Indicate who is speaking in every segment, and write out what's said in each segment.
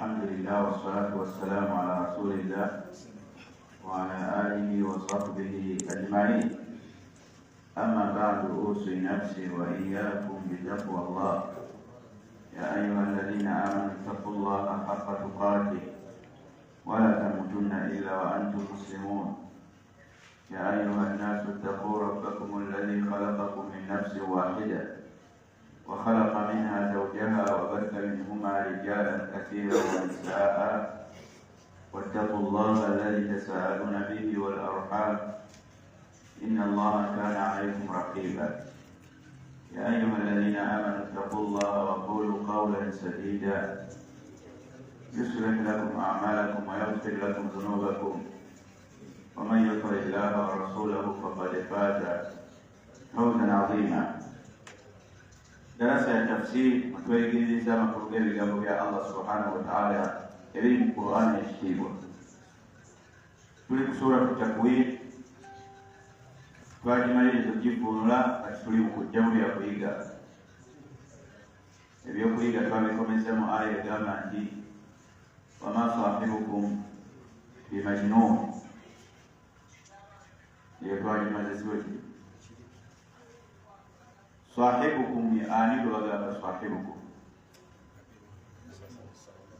Speaker 1: الحمد لله والصلاة والسلام على رسول الله وعلى آله وصحبه أجمعين. أما بعد أوصي نفسي وإياكم بتقوى الله. يا أيها الذين آمنوا اتقوا الله حق تقاته ولا تموتن إلا وأنتم مسلمون. يا أيها الناس اتقوا ربكم الذي خلقكم من نفس واحدة وخلق منها زوجها وبث منهما رجالا كثيرا ونساء واتقوا الله الذي تساءلون به والأرحام إن الله كان عليكم رقيبا. يا أيها الذين آمنوا اتقوا الله وقولوا قولا سديدا يصلح لكم أعمالكم ويغفر لكم ذنوبكم ومن يطع الله ورسوله فقد فاز فوزا عظيما. Darasa ya tafsiri matuegiriza makuruge bigambo bya Allah subhanahu wa ta'ala ebiri mu Qur'an ekitiibwa. Tuli ku sura Takwir, twagimaliriza okugivvuunula kati tuli mu kujja mu byakuyiga. Ebyokuyiga twabikomeza mu aya egamba nti wama sahibukum bimajnun. Iyo twagimaze siweki sahibukum ni ani bagamba sahibukum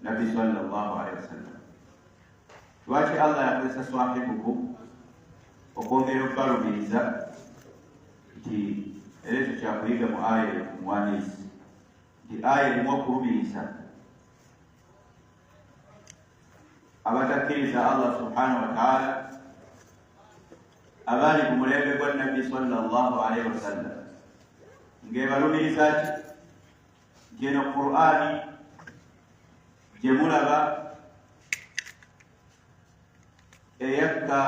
Speaker 1: Nabi sallallahu alaihi wasallam. Lwaki Allah yakozesa sahibukum okwongera okubalumiriza nti era ekyo kyakuyiga mu aya omuwandiisi nti aya erimu okulumiriza abatakkiriza Allah subhanahu wa ta'ala abali ku mulembe gwa Nabi sallallahu alaihi wasallam ngebalumiriza ki jeno Qur'ani jemulaba eyakka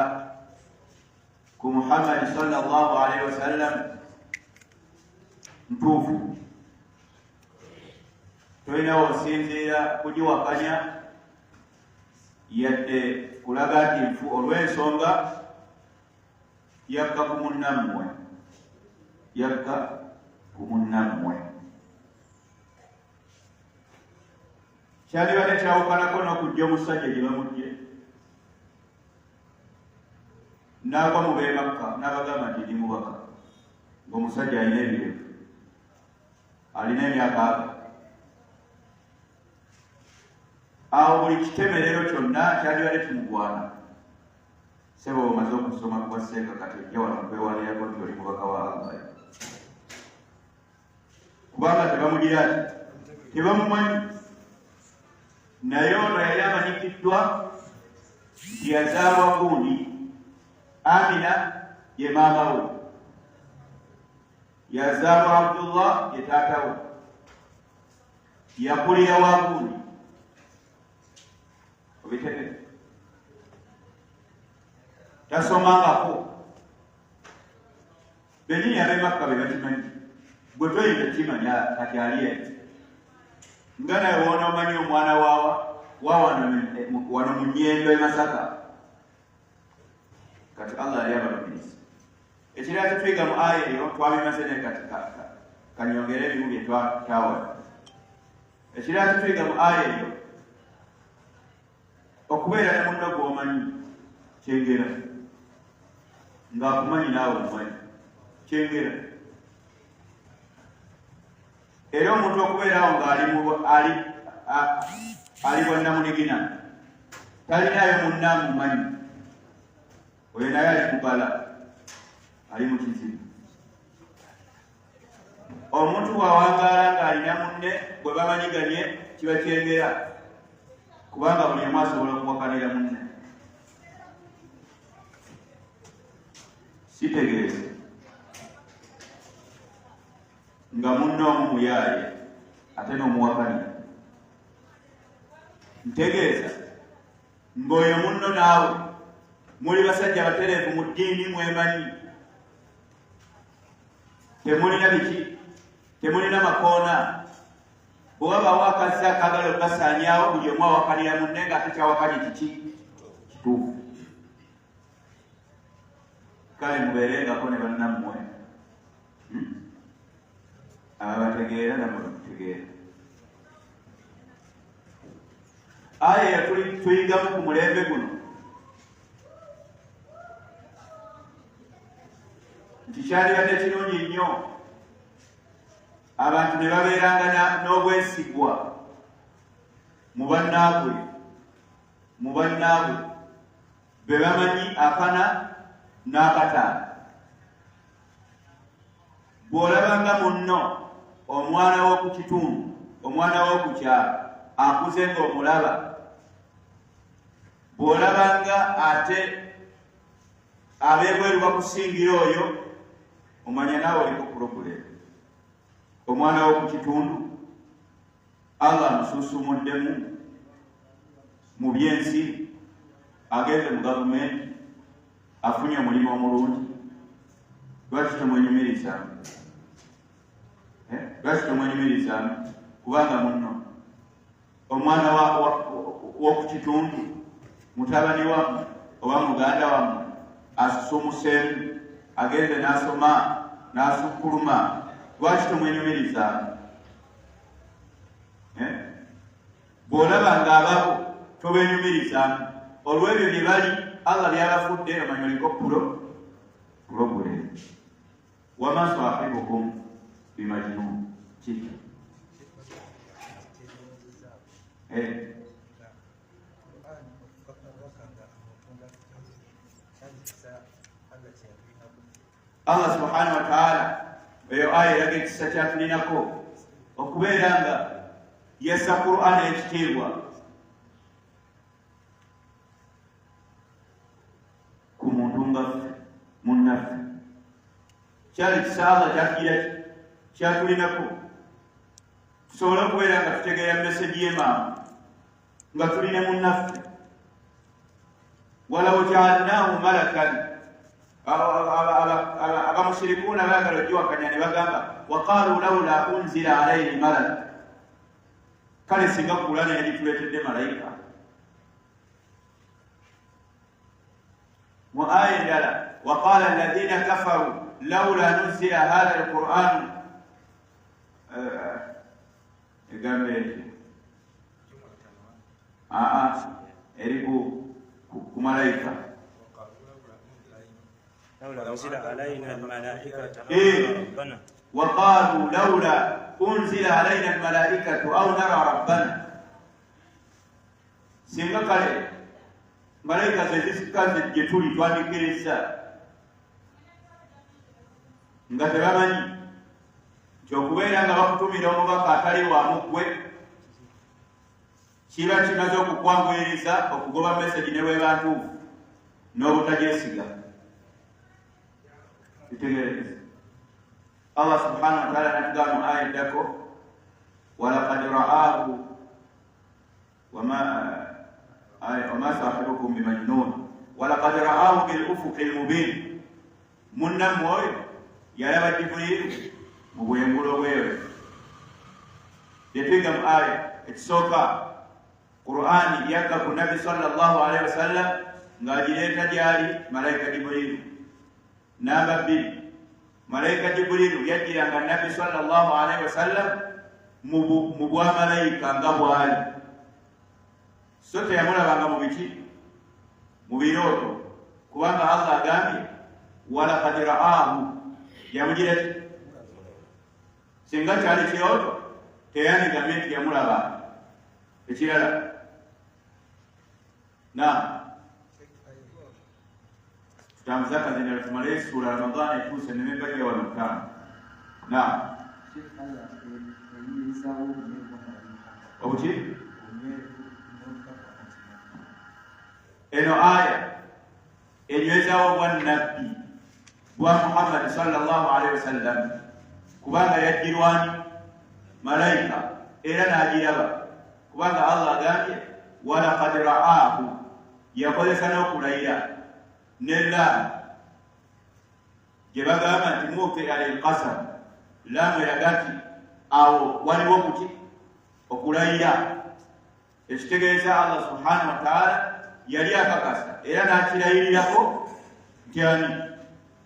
Speaker 1: ku Muhammad sallallahu alaihi wasallam ntuufu, tolinawo osinziira kugiwakanya yadde kulaga nti nfu olw'ensonga yakka ku munnammwe, yakka ku munnammwe. Kyalibadde kyawukanako n'okujja omusajja gye bamugye n'agwa mu b'e Makka n'abagamba nti ndi mubaka, ng'omusajja alina ebirevu, alina emyaka 40. Awo buli kitemerero kyonna kyalibadde kimugwana. Sebo omaze okusoma kwa Seeka kati ojja wano okwewalirako nti oli mubaka wa Allah, kubanga tebamugira ati tebamumanyi. Naye ono yali amanyikiddwa nti yazaalwa gundi, Amina ye maama we, yazaalwa Abdullah ye taata we, yakulira wa gundi. Obitegere tasomangako benini ab'e Makka be bakimanyi, gwe toyinza kimanya kati ali eti nga naye woona omanyi omwana wano mu Nnyendo e Masaka. Kati Allah yali abalumiriza. Ekirala kyetwiga mu aya eyo twabimaze naye kati kanyongere ebimu bye twawala. Ekirala kyetwiga mu aya eyo okubeera ne munno gw'omanyi kyengera, ng'akumanyi naawe omumanyi kyengera. Era omuntu okubeerawo ng'ali bwannamunigina talinayo munnamumanyi, oyo naye ali kubala, ali mu kizibu. Omuntu bw'awangaala ng'alina munne bwe bamanyiganye kiba kyengera, kubanga buli omu asobola okuwakanira munne. Sitegeeze nga munne omu muyaaye ate n'omuwakanira. Ntegeeza ng'oyo munno naawe muli basajja batereevu mu ddiini, mwemanyi, temulina biki, temulina makoona. Bw'obaawo akazi akaagala okugasaanyaawo, buli omu awakanira munne ng'ate kyawakanye kiki kituufu. Kale mubeerengako ne bannammwe abategeera namwe bakutegeera. aya yatuyigamu ku mulembe guno nti kyalibadde kirungi nnyo abantu ne babeeranga n'obwesigwa mu bannaabwe be bamanyi akana n'akataano. Bw'olabanga munno omwana w'oku kitundu, omwana w'oku kyalo akuze ng'omulaba, bw'olabanga ate abeebweru bakusingira oyo, omanya naawe oliko pulogulemu. Omwana w'oku kitundu Allah amusunsumuddemu mu byensi, agenze mu gavumenti, afunye omulimu omulungi. Lwaki tomwenyumirizamu? Lwaki tomwenyumirizamu? Kubanga munno omwana w'oku kitundu, mutabani wammwe oba muganda wammwe asumuseemu, agenze n'asoma n'asukkuluma. Lwaki tomwenyumirizamu? Bw'olabanga ababo tobenyumirizamu. Olw'ebyo bye bali Allah byabafudde, omanya oliko pulogulemu. Wama sahibukum bimajnun. Kiki? Allah subhanahu wa ta'ala eyo aya eraga ekisa kyatulinako okubeera nga yessa Qur'an ekitiibwa ku muntu nga munnaffe. Kyali kisa Allah kyatulinako tusobole okubeera nga tutegeera meseji y'emaamu nga tuli ne munnaffe. Walaw ja'alnahu malakan, abamushirikuuna baagala ogiwakanya ne bagamba waqaalu lawla unzila alayhi malak, kale singa Qur'an yalituleetedde malayika. Mu aya endala waqaala alladhina kafaru lawla nuzila hadha alquran, egambe eti eri ku malayika وقالوا لولا أنزل علينا الملائكة أو نرى ربنا. Singa kale malayika zezisikaze gye tuli twandikiriza nga tebamanyi nti okubeera nga bakutumira omubaka atali waamu ggwe kiba kimaze okukwanguyiriza okugoba meseji ne bweba ntuufu n'obutagyesiga. Tutegereze Allah subhanahu wa ta'ala natugamba mu aya eddako walaqad ra'ahu wama sahibukum bimajnun walaqad ra'ahu bil ufuqil mubin. Munnammwe oyo yalaba Jibrilu mu bwengula obwewe. Yetwiga mu aya ekisooka Qur'ani yakka ku Nabi sallallahu alaihi wasallam ng'agireeta gyali malayika Jibrilu. Namba 2, malayika Jibrilu yajjiranga Nabi sallallahu alaihi wasallam mu bwamalayika nga bwali, so teyamulabanga mu biki, mu birooto, kubanga Allah agambye walaqad ra'ahu, yamugireti. Singa kyali kirooto teyandigamye nti yamulaba. Ekirala tutambuza kazina tumale sura Ramadhani ekuse nemebajja wano mutano. Obuki? Eno aya enywezaawo bwannabbi bwa Muhammad sallallahu alaihi wasallam kubanga yajjirwani malayika era n'agiraba, kubanga Allah agambye walaqad ra'ahu, yakozesa n'okulayira n'ellaamu gye bagamba nti muke alilqasam, laamu eraga nti awo waliwo okuki okulayira. Ekitegeeza Allah subhanahu wa ta'ala yali akakasa era n'akirayirirako nti ani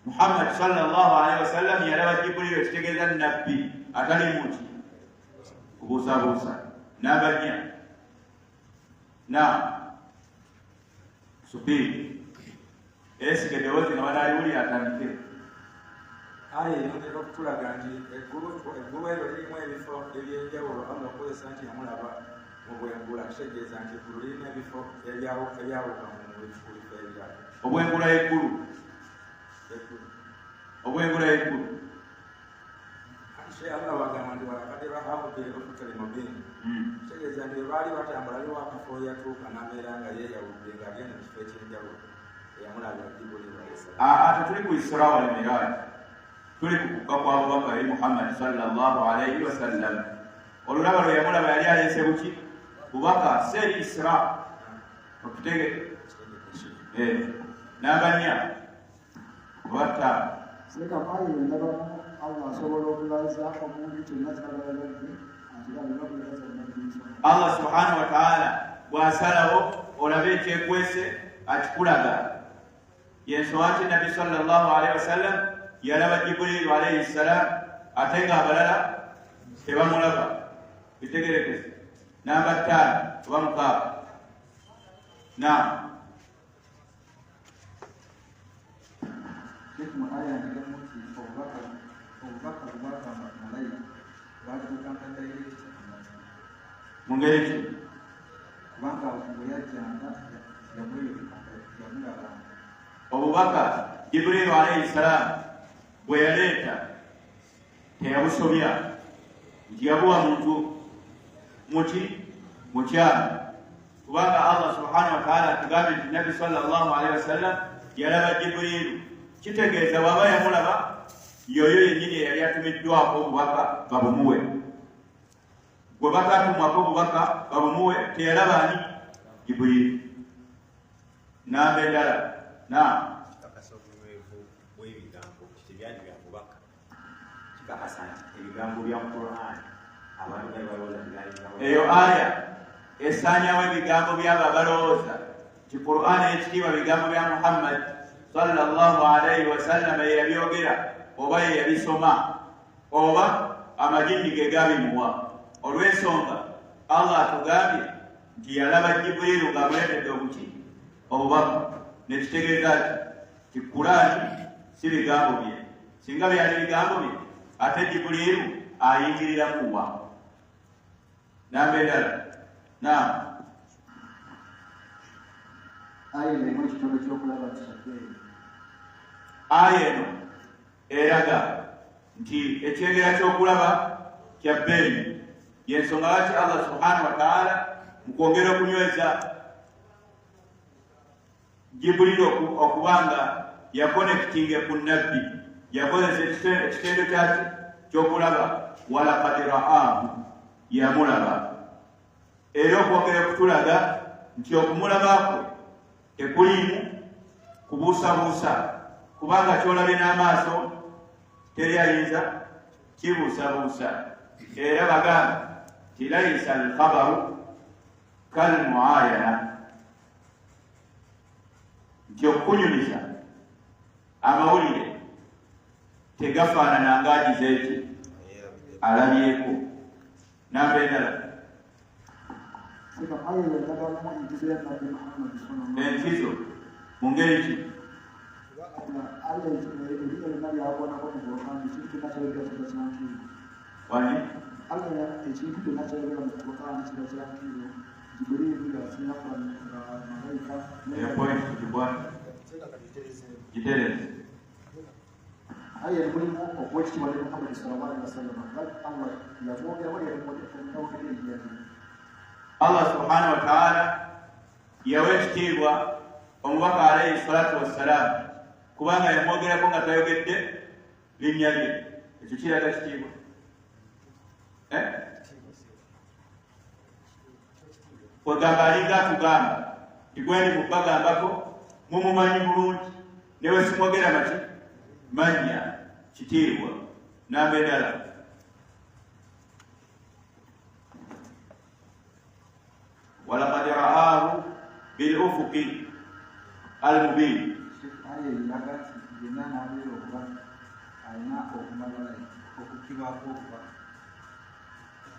Speaker 1: Muhammad sallallahu alaihi wasallam yalaba Jibrilu, ekitegeeza nabbi atali muki kubuusabuusa. Namba 4 Na subiri esigede wote nga banaliwuli atandike.
Speaker 2: Aye yongera okutulaga nti eggulu eryo lirimu ebifo ebyenjawulo Allah okozesa nti yamulaba mu bwengula kitegeeza nti eggulu lirina ebifo ebyawuka mu bifo ebirala.
Speaker 1: Obwengula y'eggulu obwengula y'eggulu
Speaker 2: Allah wagamba nti walakad ra'ahu bil-ufuqil mubiin. Kitegeeza nti baali batambula aliwo akafo yatuuka n'abeera nga yeeyawudde ng'agenda mu kifo ekyenjawulo eyamulabira Jibril alayhi salaam.
Speaker 1: Ate tuli ku Isra wal Miraj, tuli ku kukka kwa Abubakar Muhammad sallallahu alayhi wa sallam. Olulaba lwe yamulaba yali aleese buki bubaka seri Isra okutege n'abanya bata
Speaker 3: seka mayi ndabamu Allah asobola okulaza omuntu kyonna ky'abalabadde
Speaker 1: Allah subhanahu wa ta'ala bw'asalawo olabe ekyekwese akikulaga. Yensonga nti Nabbi sallallahu alayhi wa sallam yalaba Jibril alayhi salam ate nga abalala tebamulaba. Bitegerekese. Namba 5 oba 6. Naam.
Speaker 3: Mu aya ndigamu nti obubaka bwaka malayika bwatuukangadaire
Speaker 1: mu ngeri ki?
Speaker 3: kubanga bwe yajjanga yamulaba.
Speaker 1: Obubaka Jibril alayhi salam bwe yaleeta teyabusobya nti yabuwa muntu muki mukyama, kubanga Allah subhanahu wa ta'ala atugambye nti Nabbi sallallahu alayhi wa sallam yalaba Jibril. Kitegeeza bw'aba yamulaba yoyo yennyini eyali atumiddwako obubaka babumuwe. Bwe bakatumwako obubaka babumuwe teyalaba ani? Jibril. Namba endala
Speaker 4: kikakasa obunywevu bw'ebigambo tebyali bya bubaka. Kikakasa nti ebigambo bya Qur'an abantu bali balowooza byali.
Speaker 1: Eyo aya esaanyawo ebigambo by'abo abalowooza nti Qur'an ekitiibwa bigambo bya Muhammad sallallahu alayhi wa sallam yabyogera oba yabisoma oba amajini ge gabimuwa. Olw'ensonga Allah atugambye nti yalaba Jibril ng'amuleetedde obuki obubaka, nekitegeeza ti Qur'ani si bigambo bye. Singa byali bigambo bye ate Jibril ayingiriramu wa. Namba endala. Naam.
Speaker 3: Aya erimu ekitundu ky'okulaba kisabbeeyi.
Speaker 1: Aya eno eraga nti ekyengera ky'okulaba kya bbeeyi. Yensonga lwaki Allah subhanahu wa ta'ala mu kwongera okunyweza Jibril okubanga yakonekitinge ku nabbi yakozesa ekitendo kyaki ky'okulaba walaqad ra'ahu yamulaba. Era okwongera okutulaga nti okumulaba kwe tekulimu kubuusabuusa, kubanga kyolabye n'amaaso teri ayinza kibuusabuusa. Era bagamba nti laysa al-khabaru kal-muayana, nti okukunyumiza amawulire tegafaanana ng'agize eki alabyeko. Namba endala.
Speaker 3: Seka aya yandagamu enkizo ya Nabbi Muhammad sallallahu alayhi wa sallam.
Speaker 1: Enkizo mu ngeri ki?
Speaker 3: Aya eriyo yonna byabonako mu Qur'an ekintu kyonna kyayogera kiba kyankiiro.
Speaker 1: Wani?
Speaker 3: Aya ekintu kyonna kyayogera mu Qur'an kiba kyankiiro. Jibril yasinga nga malayika
Speaker 1: point kibwana gitereze.
Speaker 3: aya erimulimu okwekitiibwa ne Muhammad sallallahu alayhi wa sallam. Allah yamwogeramu yamwogera.
Speaker 1: Allah subhanahu wa ta'ala yawa ekitiibwa omubaka alayhi salatu wassalam kubanga yamwogerako nga tayogedde linnya lye. Ekyo kiraga kitiibwa. Kwegamba alinga atugamba nti gwendi mubagambako mumumanyi bulungi newe simwogera maki manya kitiibwa. Namba endala. walaqad ra'ahu bil-ufuqi al-mubin.
Speaker 3: Aya eraga nti yenna n'abeera okuba alina okumala okukkibwako okuba.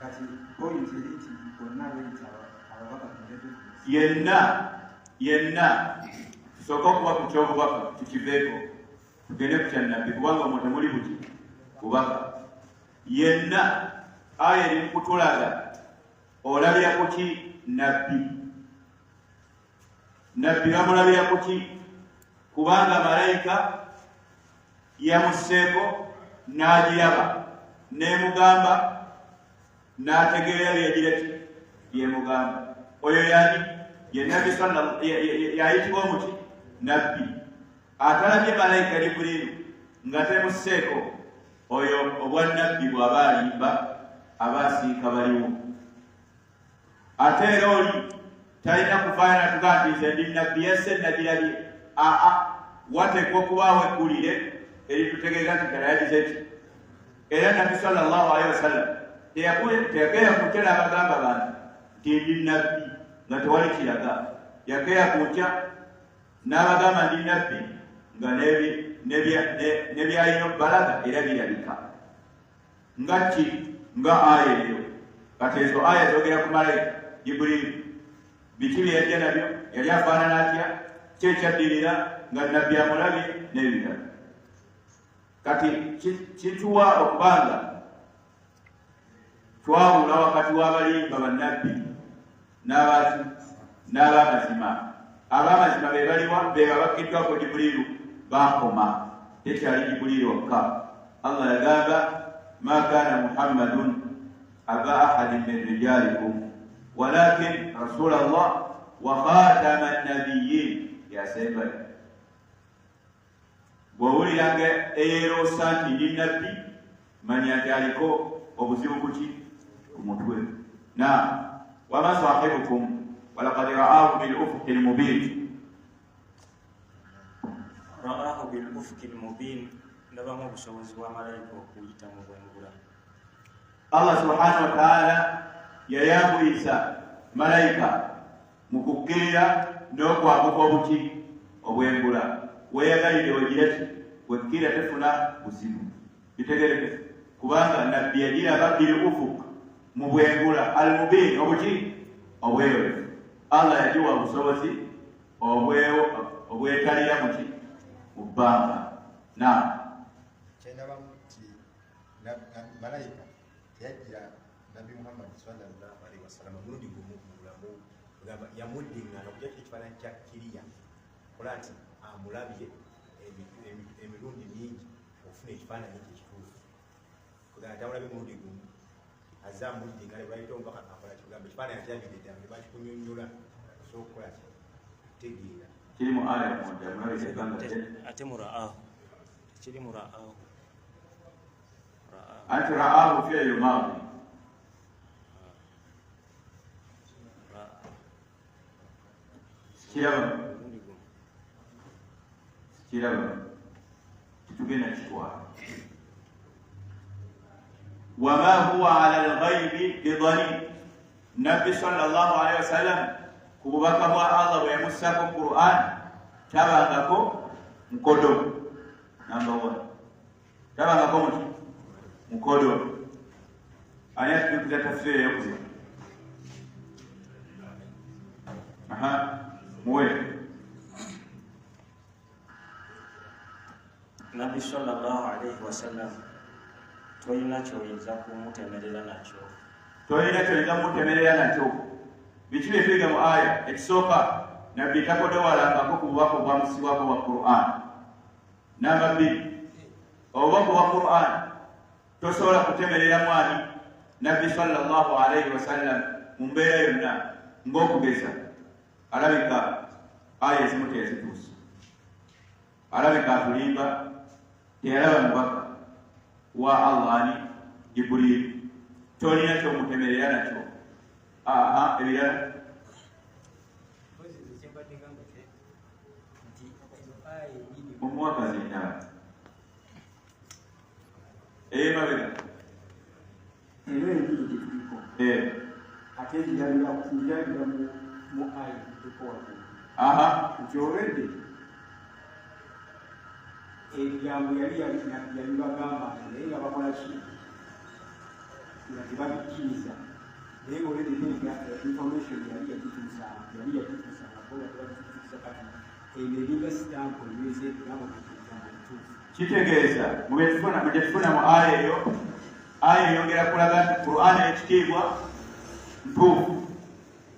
Speaker 3: Kati poyinti eri nti bonna beeyita ababaka ku ndeebe.
Speaker 1: yenna tusooka okuba ku kyobubaka tukiveeko tugende ku kya nabbi kubanga omwo temuli buki bubaka yenna aya eri mukutulaga olabira kuki nabbi bamulabira kuki kubanga malayika yamusseeko n'agiraba n'emugamba n'ategeera byegireki byemugamba oyo yani ye nabbi yayitibwa omuki nabbi atalabye malayika Jibrilu nga temusseeko oyo obwa nabbi bw'aba alimba abaasiika baliwo ate era oli talina kufaana tuga nti nze ndi nabbi yesse nagirabye wateekwa okubaawo eggulire eritutegeeza nti kalayagize ki era nabbi sallallahu alaihi wasallam teyakeera ku nkya n'abagamba bantu nti ndi nabbi nga tewali kiraga yakeera ku nkya n'abagamba ndi nabbi nga nebyalina obbalaga era birabika nga ki nga aya eyo kati ezo aya zogera ku malayika Jibrilu biki bye yajja nabyo yali afaanana atya kyekyaddirira nga nabbi amulabye n'ebirala kati kituwa okubanga twawula wakati w'abalimba bannabbi n'abamazima abamazima be baliwa be babakiddwako Jibrilu bakoma tekyali Jibrilu wokka Allah yagamba ma kana Muhammadun aba ahadin min rijalikum walakin rasulallah wa khatama an-nabiyyin yasemba bw'owuliranga eyeeroosa nti ndi nabbi manya nti aliko obuzibu kuki ku mutwe na wama sahibukum walaqad ra'ahu bil ufuqi al-mubin
Speaker 5: ra'ahu bil ufuqi al-mubin ndabamu obusobozi bwa malayika okuyita mu bwengula
Speaker 1: Allah subhanahu wa ta'ala yayambuyisa malayika mu kukkirira n'okwambuka obuki obwengula weyagalire wegireki wekkirira tefuna buzibu bitegereke kubanga nabbi yagiraba bil ufuq mu bwengula al-mubin obuki obweyolefu Allah yagiwa obusobozi obwetalira muki mu bbanga na
Speaker 4: kyendabamu nti malayika teyajjira nabbi Muhammad sallallahu alaihi wasallam mulundi gumu mu bulamu gamba yamuddingana okujja ekifaananyi kya kiriya kola nti amulabye emirundi mingi ofuna ekifaananyi kyekituufu kugamba tamulabye mulundi gumu azze amuddingana lwayita omubaka akola kigamba ekifaananyi kyabidde ddala ne bakikunyonnyola osobola okukola kitegeera
Speaker 1: kiri mu aya moja mnawezekana
Speaker 5: ate muraahu kiri muraahu
Speaker 1: anti ra'ahu fi'l madi kiraba kitugenda kitwala wama huwa ala al-ghaibi bidhanin nabbi sallallahu alaihi wasallam kububaka bwa Allah bwe yamussako Qur'an tabangako nkodo number 1 tabangako muti mkodo aya tukuza tafsiri ya kuzi muwe
Speaker 5: Nabi sallallahu alaihi wasallam toyina kyoyinza kumutemerera nakyo biki byetuyiga mu aya ekisooka nabbi takodowalangako ku bubaka obwamusibwako bwa Qur'an namba 2 obubaka bwa Qur'an tosobola kutemerera mwani nabbi sallallahu alaihi wasallam mu mbeera yonna ng'okugeza alabika aya ezimu tezituusa alabika atulimba teyalaba mubaka wa Allahni Jibrilu tolina kyomutemerera nakyo ebirala omwaka zinala mabega
Speaker 3: era ebiri gyetuliko ate ekirabira mu ayi tukwako nti olwedde ebigambo yali bagamba naye nga bakola ki nga tebabikkiriza naye olwedde information yali yagituusa yali
Speaker 1: kitegeeza mubetufuna mu aya eyo eyongera kulaga nti Qur'an ekitiibwa ntuufu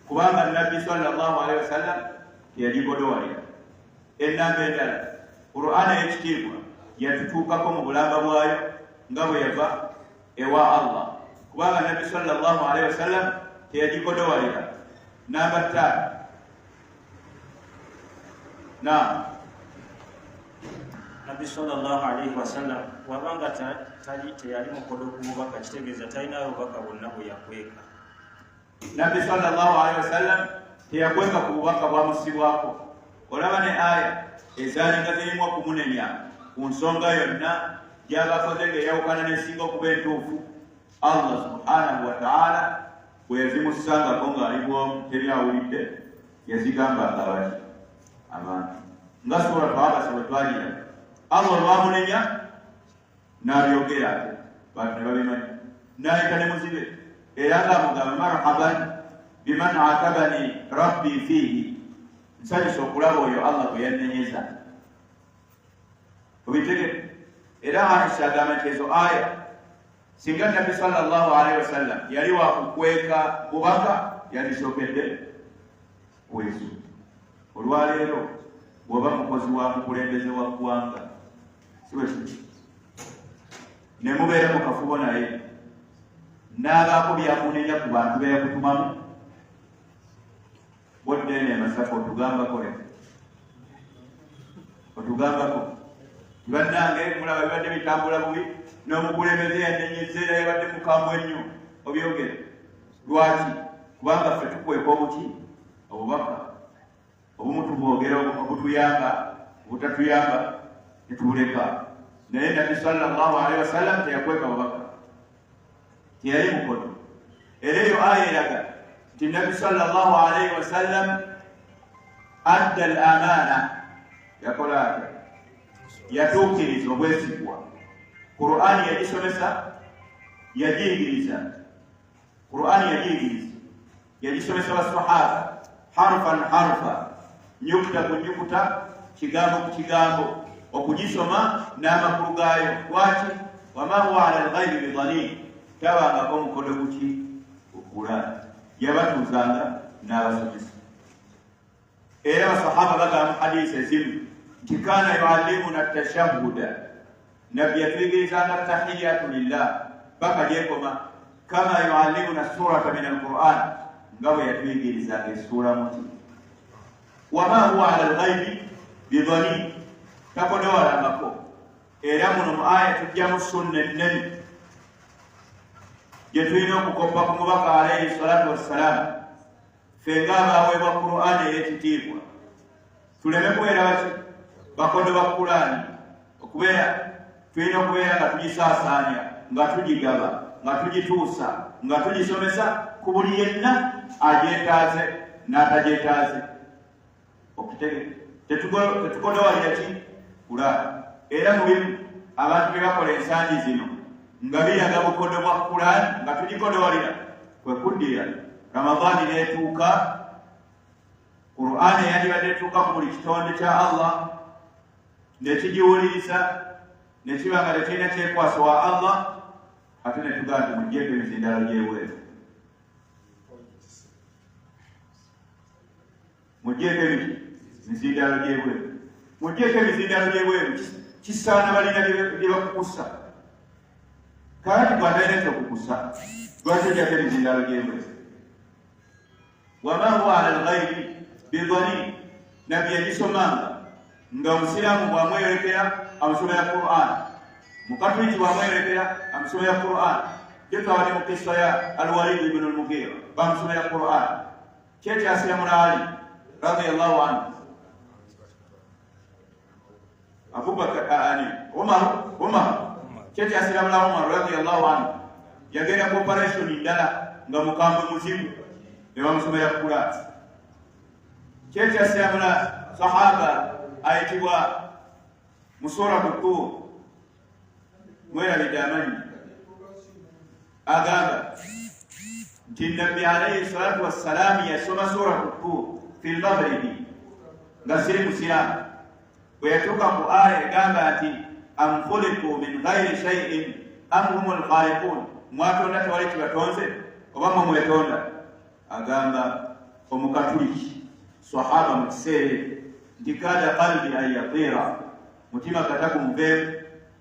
Speaker 1: kubanga Nabbi sallallahu alaihi wasallam yagigodowalira. Ennamba endala Qur'an ekitiibwa yatutuukako mu bulamba bwayo nga bwe yava ewa Allah kubanga Nabbi sallallahu alaihi wasallam teyagigodowalira. Namba 5
Speaker 5: Nabbi sallallahu alaihi wasallam wabanga teyali mukodo ku bubaka kitegeeza talinayo bubaka bwonna bwe yakweka.
Speaker 1: Nabbi sallallahu alaihi wasallam teyakweka ku bubaka bwamusibwako. Olaba ne aya ezaalinga zirimu okumunenya ku nsonga yonna gy'abakoze ng'eyawukana n'esinga okuba entuufu. Allah subhanahu wa ta'ala bwe yazimusangako ng'ali bwomu teryawulidde yazigambanga bati abantu nga Suratu Abasa bwe twalira Allah olwamunenya n'abyogera bantu ne babimanyi n'ayita ne muzibe era ng'amugamba marhaban biman atabani rabbi fiihi, nsanyusa okulaba oyo Allah bwe yannenyeza. Obitegere era Aisha agamba nti ezo aya singa Nabbi sallallahu alaihi wasallam yali wakukweka bubaka yandisookedde weesu. Olwaleero bw'oba mukozi wa mukulembeze wa ggwanga ne mubeera mu kafubo naye n'abaako byakunenya ku bantu be yakutumamu boddeene Masaka otugambako tibannange mulaba bibadde bitambula bubi n'omukulembeze yannenyeza era yabadde mukambwe ennyo obyogere. Lwaki? Kubanga ffe tukweka obuki obubaka obumutubwogera obutuyamba obutatuyamba netubuleka. Naye Nabbi sallallahu alaihi wasallam teyakweka bubaka, teyali mukono. Era eyo aya eraga nti Nabbi sallallahu alaihi wasallam adda al-amana, yakola atya? Yatuukiriza obwesigwa. Qur'ani yagisomesa, yagiyigiriza. Qur'ani yagiyigiriza, yagisomesa basahaba harfan harfa, nyukuta ku nyukuta, kigambo ku kigambo, okugisoma n'amakulu gaayo. Lwaki? Wama huwa ala al-ghaibi bidhanin, tabangako mukono guki okula, yabatuuzanga n'abasomesa. Era basahaba bagamba hadisi ezimu nti kaana yuallimuna tashahhuda, Nabbi yatuyigirizanga tahiyatu lillah paka lyekoma, kama yuallimuna surata min al-Qur'an, nga bwe yatuyigirizanga essuula muti. Wama huwa ala al-ghaibi bidhanin, takodowalangako. Era muno mu aya tujjamu sunna ennene gye tulina okukoppa ku mubaka alaihi salatu wassalamu. Ffe ng'abaweebwa Qur'ani ey'ekitiibwa tuleme kubeera baki bakodo ba Qur'ani, okubeera tulina okubeera nga tugisaasaanya, nga tugigaba, nga tugituusa, nga tugisomesa ku buli yenna agyetaaze n'atagyetaaze. Okutegeka tetukodowalira ki Qur'ani. Era mu bimu abantu bye bakola ensangi zino nga biraga bukodo bwa Qur'ani nga tugikodowalira kwe kuddira Ramadhaani neetuuka, Qur'ani eyandibadde etuuka ku buli kitonde kya Allah nekigiwuliriza nekiba nga tekirina kyekwaso wa Allah, ate ne tugamba nti muggyeko emizindalo gy'ebweru, muggyeko emizindalo gy'ebweru, muggyeko emizindalo gy'ebweru. Kisaana balina bye bakukusa. Kakati gwatalina ekyokukusa, lwaki ogyako emizindalo gy'ebweru? Wama huwa ala al-ghaibi bidhanin, Nabbi yagisomanga nga Omusiraamu bw'amwerekera amusomera Qur'an, Mukatoliki bw'amwerekera amusomera Qur'an. Kye twabadde mu kisa ya Al-Walid ibn al-Mughira bamusomera Qur'an. Kyekyasira muna Ali radiyallahu anhu, Abubakar Umar kyekyasira muna Umar radiyallahu anhu yagenda ku operation ndala nga mukambwe muzibu ne bamusomera Qur'an. Kyekyasira muna sahaba ayitibwa mu suratu Tur, mwerabidde amanyi, agamba nti Nabbi alayhi salatu wassalamu yasoma suratu Tur fi al-maghribi nga siri musiramu bwe yatuuka ku aya egamba nti am khuliqu min ghairi shay'in am humul khaliqun, mwatonda tewali kibatonze oba mwe mwetonda? Agamba omukatuliki sahaba mu kiseera nti kada qalbi an yatira, mutima kata gumuveemu,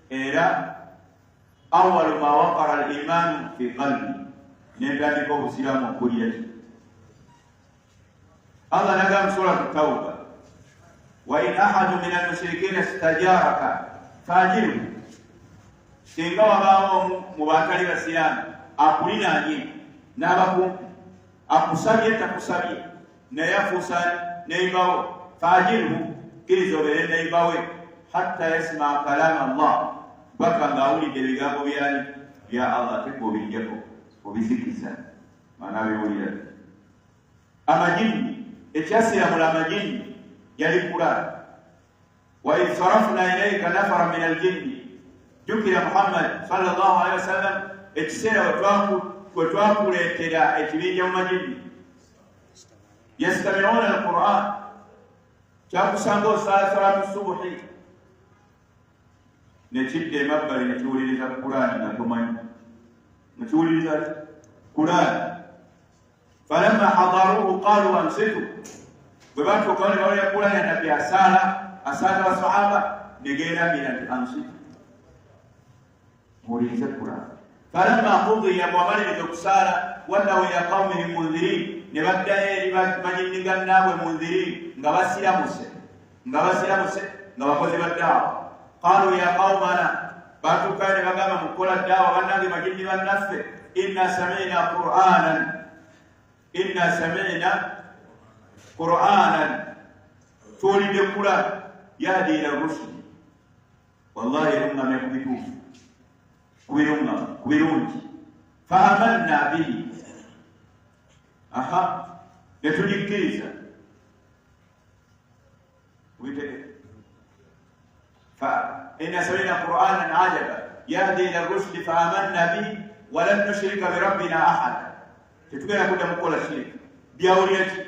Speaker 1: era awalu ma waqara al imanu fi qalbi, nentandika obusiraamu okulira ki. Allah nagamba suratu Tauba, wa in ahadu min almushrikina istajaraka fajiru, singa wabaawo mu batali basiraamu akulinaanye n'abakumpi, akusabye takusabye naye afuusa neibawo, fajiru, kkiriza obeere neibawe, hatta yasmaa kalama Allah, mpaka ng'awulidde ebigambo byani bya Allah, tekwa obirijjako obizikiza, maana biwulira. Amajini, ekyasiramula amajini yali Qur'an. Wa idh sarafna ilayka nafara min aljinni, jukira Muhammad sallallahu alaihi wasallam ekiseera we twakuleetera ekibinja mu majini, yastami'una alquran, kyakusanga osala salatu subuhi nekidda emabbali nekiwuliriza Qur'an nga tomanyi, nekiwuliriza Qur'an. Falamma hadaruhu qalu ansitu, bwe batuuka ne bawulira Qur'an ya nabbi asala basahaba negeeramira nti ansitu, muwulirize Qur'an. Falamma qudiya, bwamaliriza okusaala, wallaw ila qaumihim munzirin, ne baddayo eri majini gannaabwe munzirin, nga basiramuse nga bakozi ba ddaawa. Qalu ya qaumana, batuukayo ne bagamba mukukola ddaawa bannange majini bannaffe, inna sami'na qur'anan, tuwulidde Qur'an yahdi ila rushd, wallahi eruŋŋamya ku bituufu, ku birungi. Fa amanna bihi, ne tugikkiriza. Inna sami'na qur'anan ajaba yahdi ila rushd fa amanna bihi wa lan nushrika bi rabbina ahada. Tetugenda kudda mukola shiriki, byawulira ki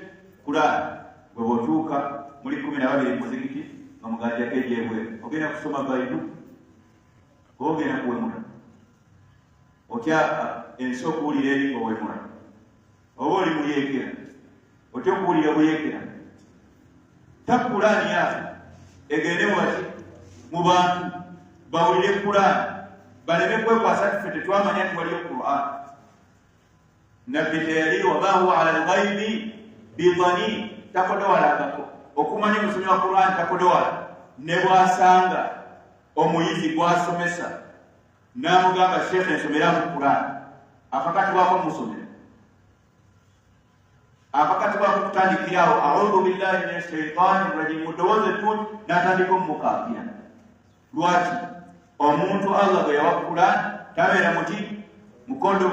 Speaker 1: Qur'an. Bwe bwotuuka muli 12 muzikiti nga mugajjako egyebweru, ogenda kusoma Baibu, ogenda kuwemula, otya ensi okuwulira eri ng'owemula, oba oli muyeekera, otya okuwulira buyeekera. Ta Qur'an yaafe egende wati mu bantu bawulire Qur'an, baleme kwekwasa tufe tetwamanya nti waliyo Qur'an. Nabbi teyali wa ma huwa ala alghaibi bidhanin, takodowalangako okumanya omusomi wa Qur'an, takodowala. Ne bwasanga omuyizi gwasomesa n'amugamba sheekhe nsomera mu Qur'an, akakatibwako musomera, akakatibwako kutandikirawo a'udhu billahi minash shaitani rajim, mudowooze tuuti n'atandika omukafira. Lwaki? Omuntu Allah bwe yawa Qur'an tabeera muti mukondo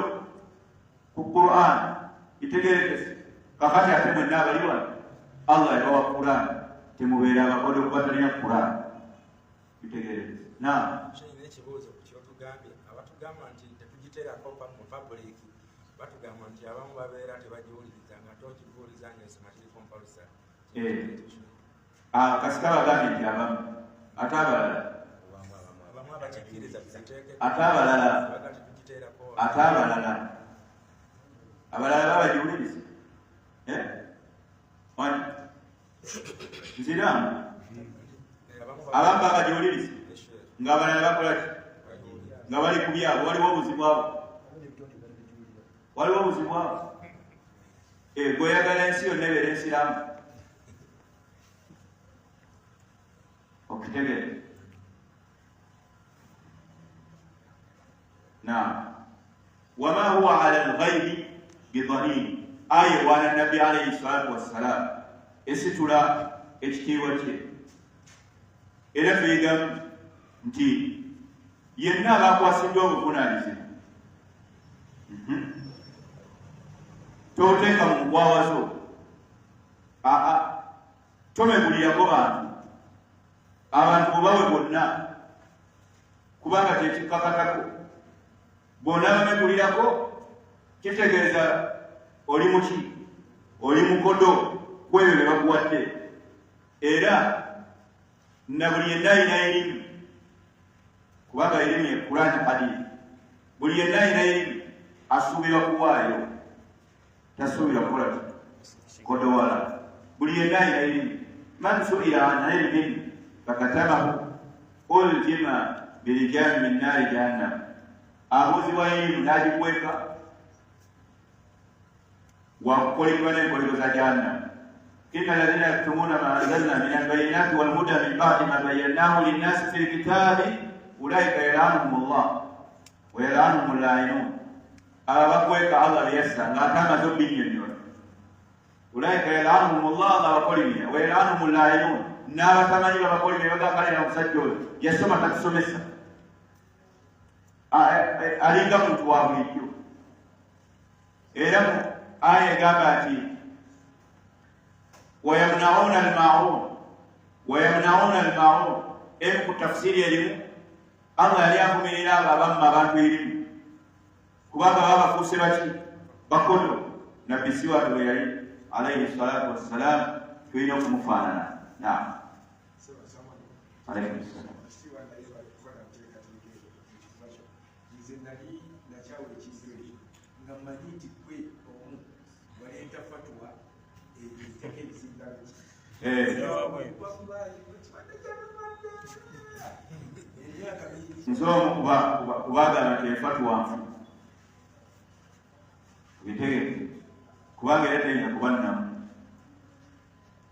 Speaker 1: ku Qur'an, itegerekese. Kakati ate mwenna abali wano Allah yabawa Qur'an, temubeera abakodo kuba talina Qur'an, itegerekese.
Speaker 2: Kyalina ekibuuzo ku kyotugambye, abatugamba nti tetugiteerako mu public, batugamba nti abamu babeera tebagiwuliriza nga tokibuuliza ng'ensoma kiri kompalusa.
Speaker 1: Kasita bagambye nti abamu, ate abalala abalala babagiwuliriza. Nziramu abamu babagiwuliriza nga abalala bakola ki? Nga bali ku byabo. Waliwo obuzibu abo, gweyagala ensi yonna ebeera ensiramu, okitegeera. Wama huwa ala alghaibi bidhanin, aya wana nabbi alayhi salatu wassalam esitula ekitiibwa kye, era tuyigamu nti yenna abakwasiddwa obuvunaanyizibwa toteeka mu nkwawa zo, tomegulirako abantu bubawe bonna, kubanga tekikakatako. Bonna bamegulirako kitegeeza oli muki, oli mukodo kwebyo bye bakuwadde. era na buli yenna alina erimu kubanga erimu ye Qur'an hadithi buli yenna alina erimu asuubirwa kuwaayo tasuubirwa kukola kodowala buli yenna alina erimu man su'ila an ilmin fakatamahu uljima birijami min nari jahannam abuuzibwa erimu n'agikweka wakukolebwa n'enkolero za jahannam إن الذين يكتمون ما أنزلنا من البينات والهدى من بعد ما بيناه للناس في الكتاب أولئك يلعنهم الله ويلعنهم اللاعنون أبقوك الله ليسا لا كما ذنبين أولئك يلعنهم الله وقلبنا ويلعنهم اللاعنون نار كما نبقى قلبنا وذا قال لهم سجل يسمى تكسمسا أريد من توابيكو إلم آية قاباتي ويمنعون الماعون إن تفسير يلم الله يليكم من إله بابا بانتو يلم كبابا بابا فوسباتي بكل نبي سوى دويري عليه الصلاة والسلام في يوم مفاننا نعم عليه السلام nsomo kubagana tefatwa bitege kubanga yatenda kubannamu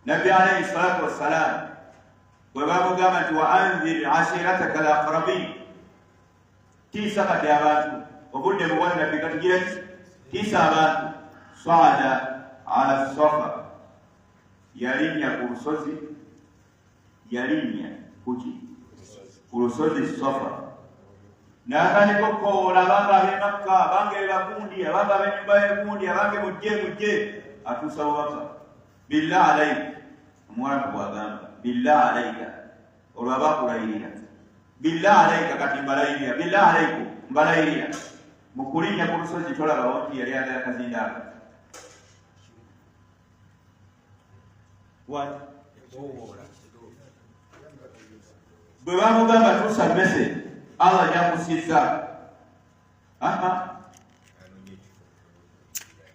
Speaker 1: nabbi alayhi salatu wassalam bwe bamugamba nti wa anzir ashirataka alaqrabin tiisa kati abantu obudde bubona nabbi katugira ki tiisa abantu saada ala safa yalinnya ku lusozi yalinnya kuki ku lusozi safa n'atandika okukoola abange ab'e Makka abange bebakundi abange ab'ennyumba y'ekundi abange mujje atuusa bubaka billah alayka omwarabu bw'agamba billah alayka olwo aba akulayirira billah alayka kati mbalayirira billah alayku mbalayirira mu kulinnya ku lusozi tolabawo nti yali agala kazindaako bwe bamugamba tuusa message Allah yamusizza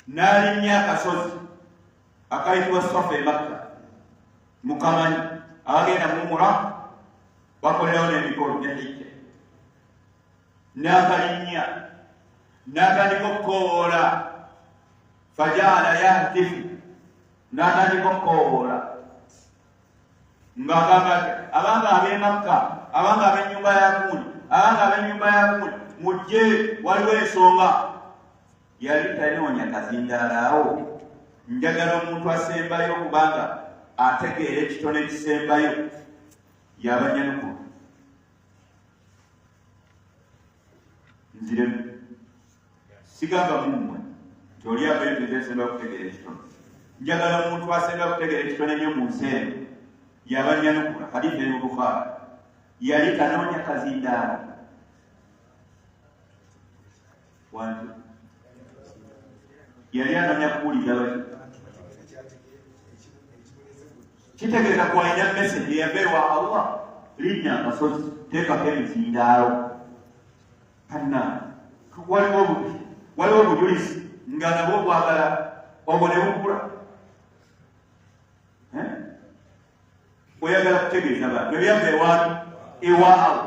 Speaker 1: n'alinnya akasozi akayitibwa Safa e Makka mukamanyi abagenda mu umura bakolerawo n'emikolo ne hijja n'akalinnya n'atandika okukoowoola fajaala yahtifu n'atandika okukoowoola ng'agamba abanga ab'e Makka abanga ab'ennyumba ya kundi abanga ab'ennyumba ya kundi mujje waliwo ensonga yali tanoonya kazindaalawo njagala omuntu asembayo kubanga ategeera ekitone ekisembayo yabanyanukulu nziremu sigamba mummwe nti oli abayo esembayo kutegeera ekitone njagala omuntu asembayo kutegeera ekitone nnyo mu nsi eno yabanyanukula hadithi eri mu Bukhari yali tanoonya kazindaala wantu yali anoonya kuwulira baki kitegeeza kwalina message eyabeewa Allah linnya akasozi teekako emizindaalo kanna waliwo obujulizi nga nabwo bwagala obwo ne bukula oyagala kutegeeza bantu ebyava ewaani ewaawo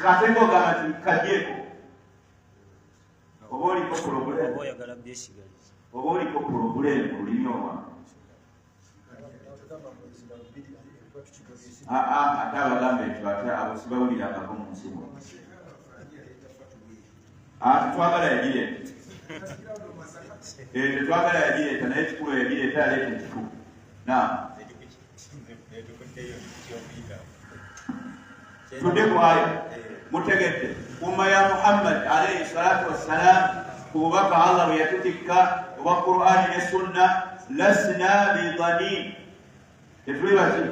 Speaker 1: kate ng'ogamba nti kadyeko oba oliko pulobulemu oba oliko pulobulemu ku lulimi olwange ate abagamba ekyo ate abo sibawulirangako mu nsi mwe tetwagala yagireeta tetwagala yagireeta naye ekikulu yagireeta yaleeta ekikulu tudde ku ayo mutegedde umma ya Muhammad alayhi salatu wassalam ku bubaka Allah bwe yatutikka obwa Qur'ani ne sunna lasna bidhanin tetuli bati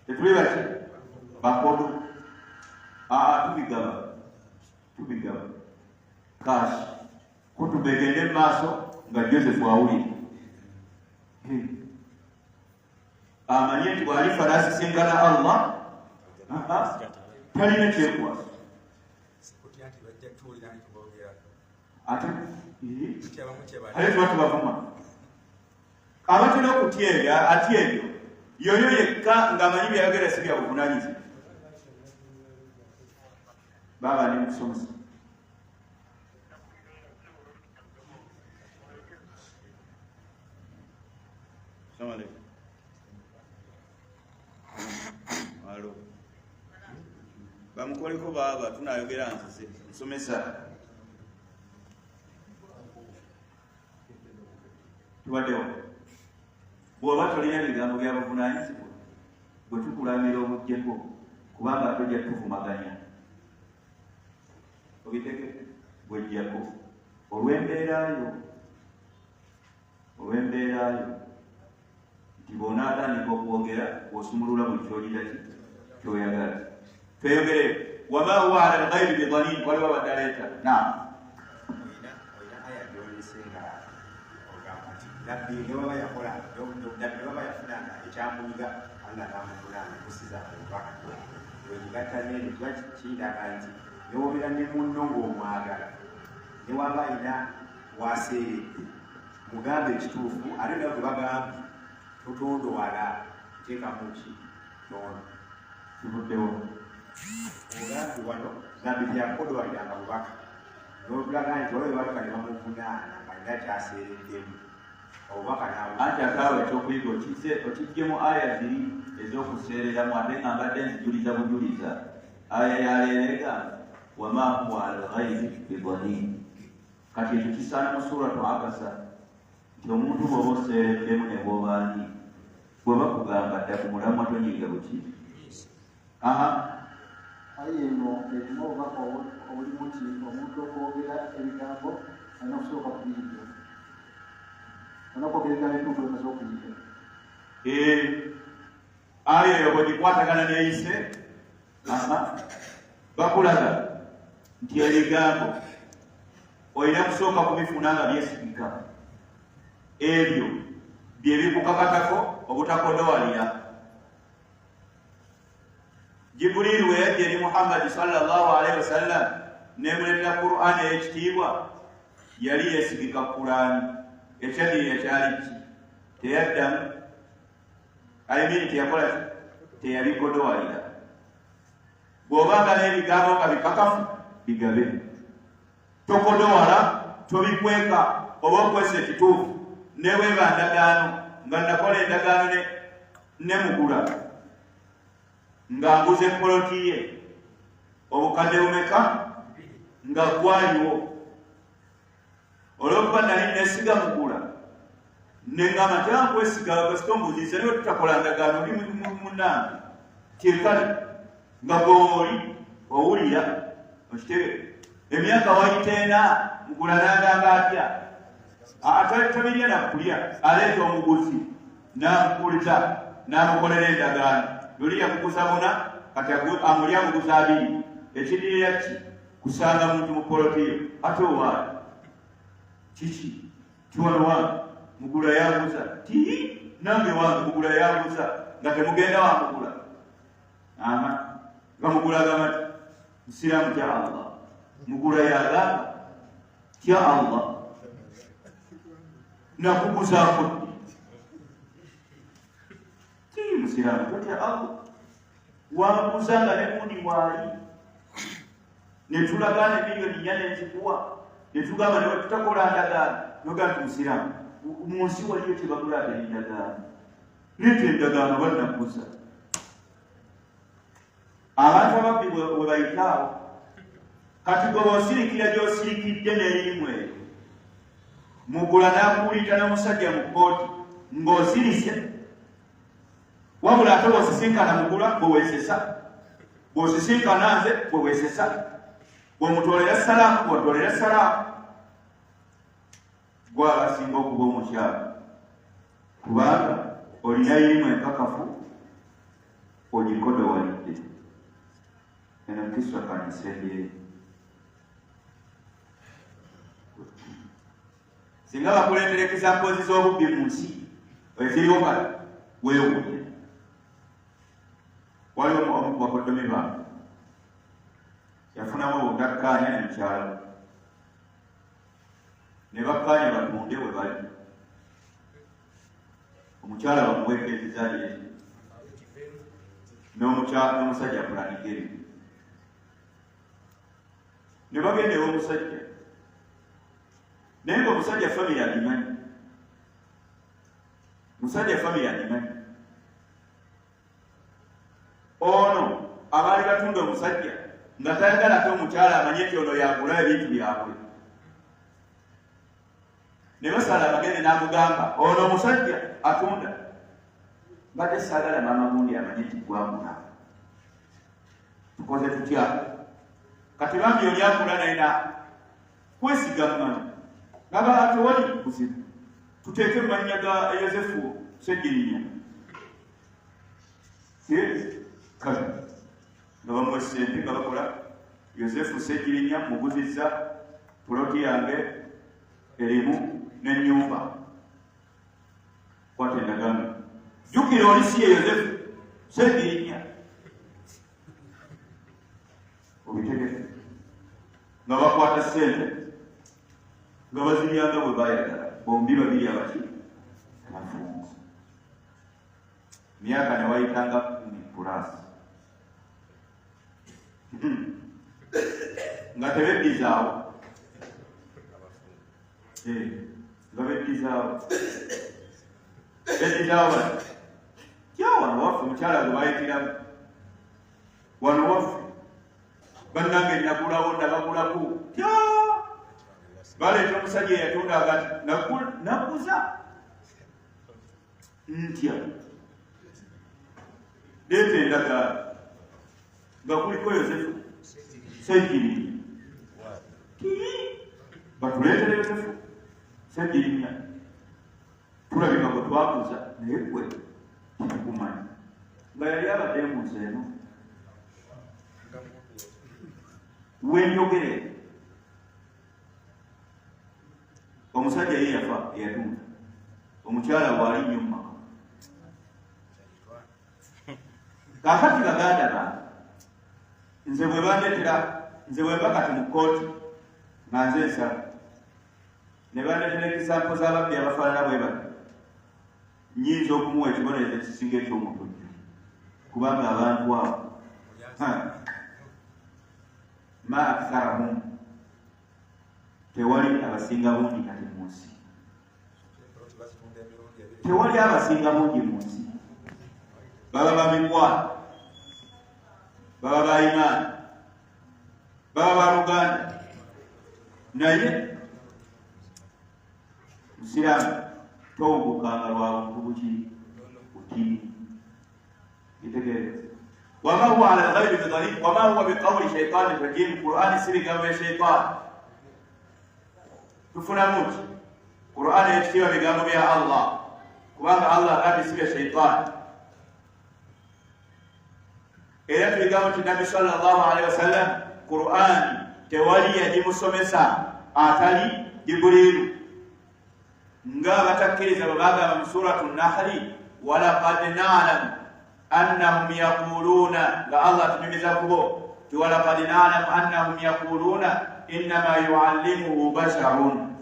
Speaker 1: tetuli bati bakodo tubigaba kashi kutubegende maaso nga Joseph awulire amanye nti bw'alifa n'asisinkana Allah talina kyekuwasa ate tuba tubavuma abatera okutya atya ebyo yoyo yekka ng'amanyi byayogera si bya buvunaanyizibwa baba ni mukusomesa alo bamukoleko baba tunayogera nzise nsomesa tubaddewo bw'oba tolina bigambo bya buvunaanyizibwa bwe tukulamira obugjeko kubanga tojja tuvumaganya obitegeke bwejjako olw'embeerayo nti bw'onaatandika okwogera bw'osumulula buli kyolira kyoyagala tweyogere wama huwa ala lghaibi bidhanin waliwo abadaleeta naam
Speaker 4: nabbi nebaba yakola nebaba yafunanga ekyamuyiga Allah namuvunana kusiza obubaka wekigatanene kiba kindaga nti newobeera ne munno ng'omwagala newaba ayina waseeredde mugambe ekituufu ate nawe gebagambye totondowala teekamu ki tono kivuddewo ogambe wano nabbi teyakodowaliranga bubaka nobulaga nti waliwe baluka ne bamuvunaana alina kyaseereddemu anti akaawe ekyokuyiga okiggyemu aya ziri ez'okuseereramu ate nga mbadde nzijuliza bujuliza aya yaleerega wama huwa alghaibi bidhanin kati ekyo kisaana mu suratu Abasa nti omuntu bw'oba oseereddemu ne bw'obaani bwe bakugamba dda ku mulamwa tonyiga buki
Speaker 3: aye eno erimu obubaka obulimu nti omuntu okwogera ebigambo alina okusooka kuyiga
Speaker 1: aya eyo bwegikwatagana neyise bakulaga nti ebigambo olina kusooka kubifuna nga byesigika ebyo byebikukakatako obutakodowalira Jibril we yajja eri Muhammadi sallallahu alaihi wasallam nemuletera Qur'an ey'ekitiibwa yali yesigika Qur'an ekyaddirira kyali ki teyaddamu ayimini teyakola teyabikodowalira bw'obanga n'ebigambo nga bikakafu bigabe tokodowala tobikweka oba okwesa ekituufu neweeba ndagaano nga nakola endagaano ne mugula nga nguze poloti ye obukadde bumeka nga gwaliwo olwokuba nali nesiga mugula nengamba tyankwesiga kasita ombuziisa niwe tutakola ndagaano oli munange kyekale nga gwoli owulira okitebe emyaka wayiteena mugula nagamba atya tabirya nakulya aleeta omuguzi namukulita namukolera endagaano luli yakuguza buna kati amulya muguza abiri ekidirira ki kusanga muntu mu polotiyo ate owaali kiki kiwano wange mugula yaguza ti nange wange mugula yaguza nga temugenda wamugula nga mugula agamba ti musiraamu tya Allah mugula yagamba tya Allah nakuguzaako ti musiraamu totya Allah waguza nga ne gundi waali netulagana emiliyoni 4 nezikuwa netugamba newe tutakola ndagaano nogamba musiraamu mu nsi waliyo kyebagula ate endagaano leeta endagaano bannakuza abantu ababbi bwe bayitaawo kati gwe bw'osirikira gy'osirikidde n'erimu eyo mugula n'akuwulita n'omusajja mu kkooti ng'osirise wabula ate bw'osisinkana mugula bwe weesesa bw'osisinkana nze bwe weesesa bw'omutolera salaamu bw'otolera salaamu gwabasinga okuba omukyalo kubanga olina irimu enkakafu ogikodowalidde eno kiswa kanisembyeyo singa bakulenderekeza mpozi z'obubbi mu nsi eziriwo kale weewuulye waliwo omu bakodomi bange yafunamu obudakkaanya ne mukyala ne bakkaanya batunde we bali omukyala bamuweeka ekizaali eki n'omusajja akulanigeri ne bagenda ew'omusajja naye ng'omusajja famire agimanyi musajja famire agimanyi ono abaali batunda omusajja nga tayagala ate omukyala amanye nti ono yagula ebintu byabwe ne basala abagende n'amugamba ono omusajja atunda mbadde saagala maama gundi amanye nti gwagula tukoze tutya kati bambi oli agula naye na kwesigamana ngaba tewali buzibu tuteeke mu mannya ga Yozefu Ssegirinya kale nga bamuwa sente nga bakola Yozefu Ssegirinya muguzizza puloti yange erimu n'ennyumba kwata endagaano jjukira oli si ye Yozefu Ssegirinya obitegeke nga bakwata sente nga baziryanga bwe bayagala bombi babiri abaki abafunzi myaka ne wayitanga pulasi nga tebeddizaawo nga beddizaawo bati kya wano waffe mukyala gwe bayitiramu wano waffe bannange nagulawo nabagulaku kya baleeta omusajja eyatunda agati naguza ntya leeta endagaano nga kuliko Yozefu Ssegirinya batuleetere Yozefu Ssegirinya tulabika gwe twakuza naye gwe kikumanyi nga yali abadde mu nsi eno wenjogere omusajja ye yafa eyatunda omukyala bwali nnyo mu maka kakati baganda bange nze bwe bandeetera nze bwe mba kati mu kkooti nga nze nsala ne bandeetera ekisampo z'ababbi abafaanana bwe bati nnyinza okumuwa ekibonerezo ekisinga eky'omutujju kubanga abantu abo ma aktharahum tewali abasinga bungi kati mu nsi tewali abasinga bungi mu nsi baba bamikwano baba bayimaani baba baluganda naye musiraamu towugukanga lwabuntu buki butini itegereze wama huwa ala lghaibi bidhanin wama huwa biqawli shaitani rajim Qur'ani si bigambo bya shaitani tufunamu ki Qur'ani ekitiibwa bigambo bya Allah kubanga Allah agambye si bya shaitani era tubigambo nti Nabbi sallallahu alaihi wasallam Qur'ani tewali yagimusomesa atali Jibrilu nga batakkiriza babagamba mu suratu Nahli walaqad na'lamu annahum yaquluna nga Allah tunyumiza kubo ti walaqad na'lamu annahum yaquluna innama yu'allimuhu basharun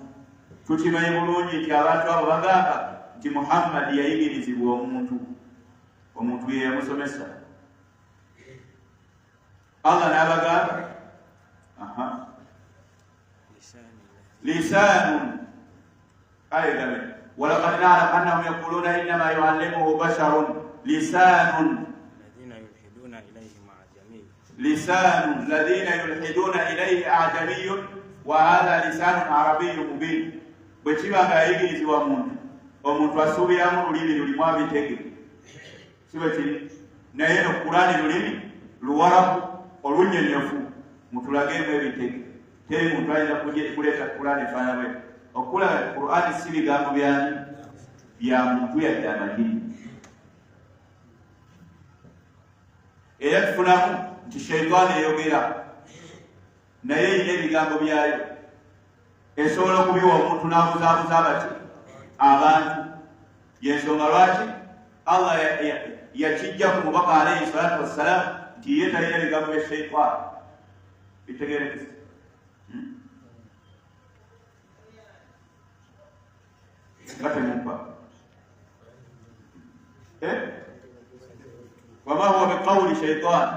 Speaker 1: tukimanyi bulungi nti abantu abo bagamba nti Muhammad yayigirizibwa omuntu ye yamusomesa Allah n'abagamba lisanun ayegame walaqad na'lamu annahum yaquluna innama yu'allimuhu basharun lisanun lisanun ladhina yulhiduna ilayhi a'jamiyyun wa hadha lisanun arabiyyun mubin bwe kiba nga yayigirizibwa omuntu asuubiramu lulimi lulimu abitege si bwe kiri naye no Qur'ani lulimi luwarabu olunyenyefu mutulageemu ebitege teri muntu ayinza kuleeta Qur'ani efaanana bwe okulaba Qur'ani si bigambo byani bya muntu yadde amagini era tufunamu nti shaitani eyogera naye erina ebigambo byayo esobola okubiwa omuntu n'abuzaabuza bati abantu yensonga lwaki Allah yakijja ku mubaka alayhi salatu wassalam nti ye talina bigambo bya shaytan bitegerekese ngatemumpa wama huwa biqawli shaytan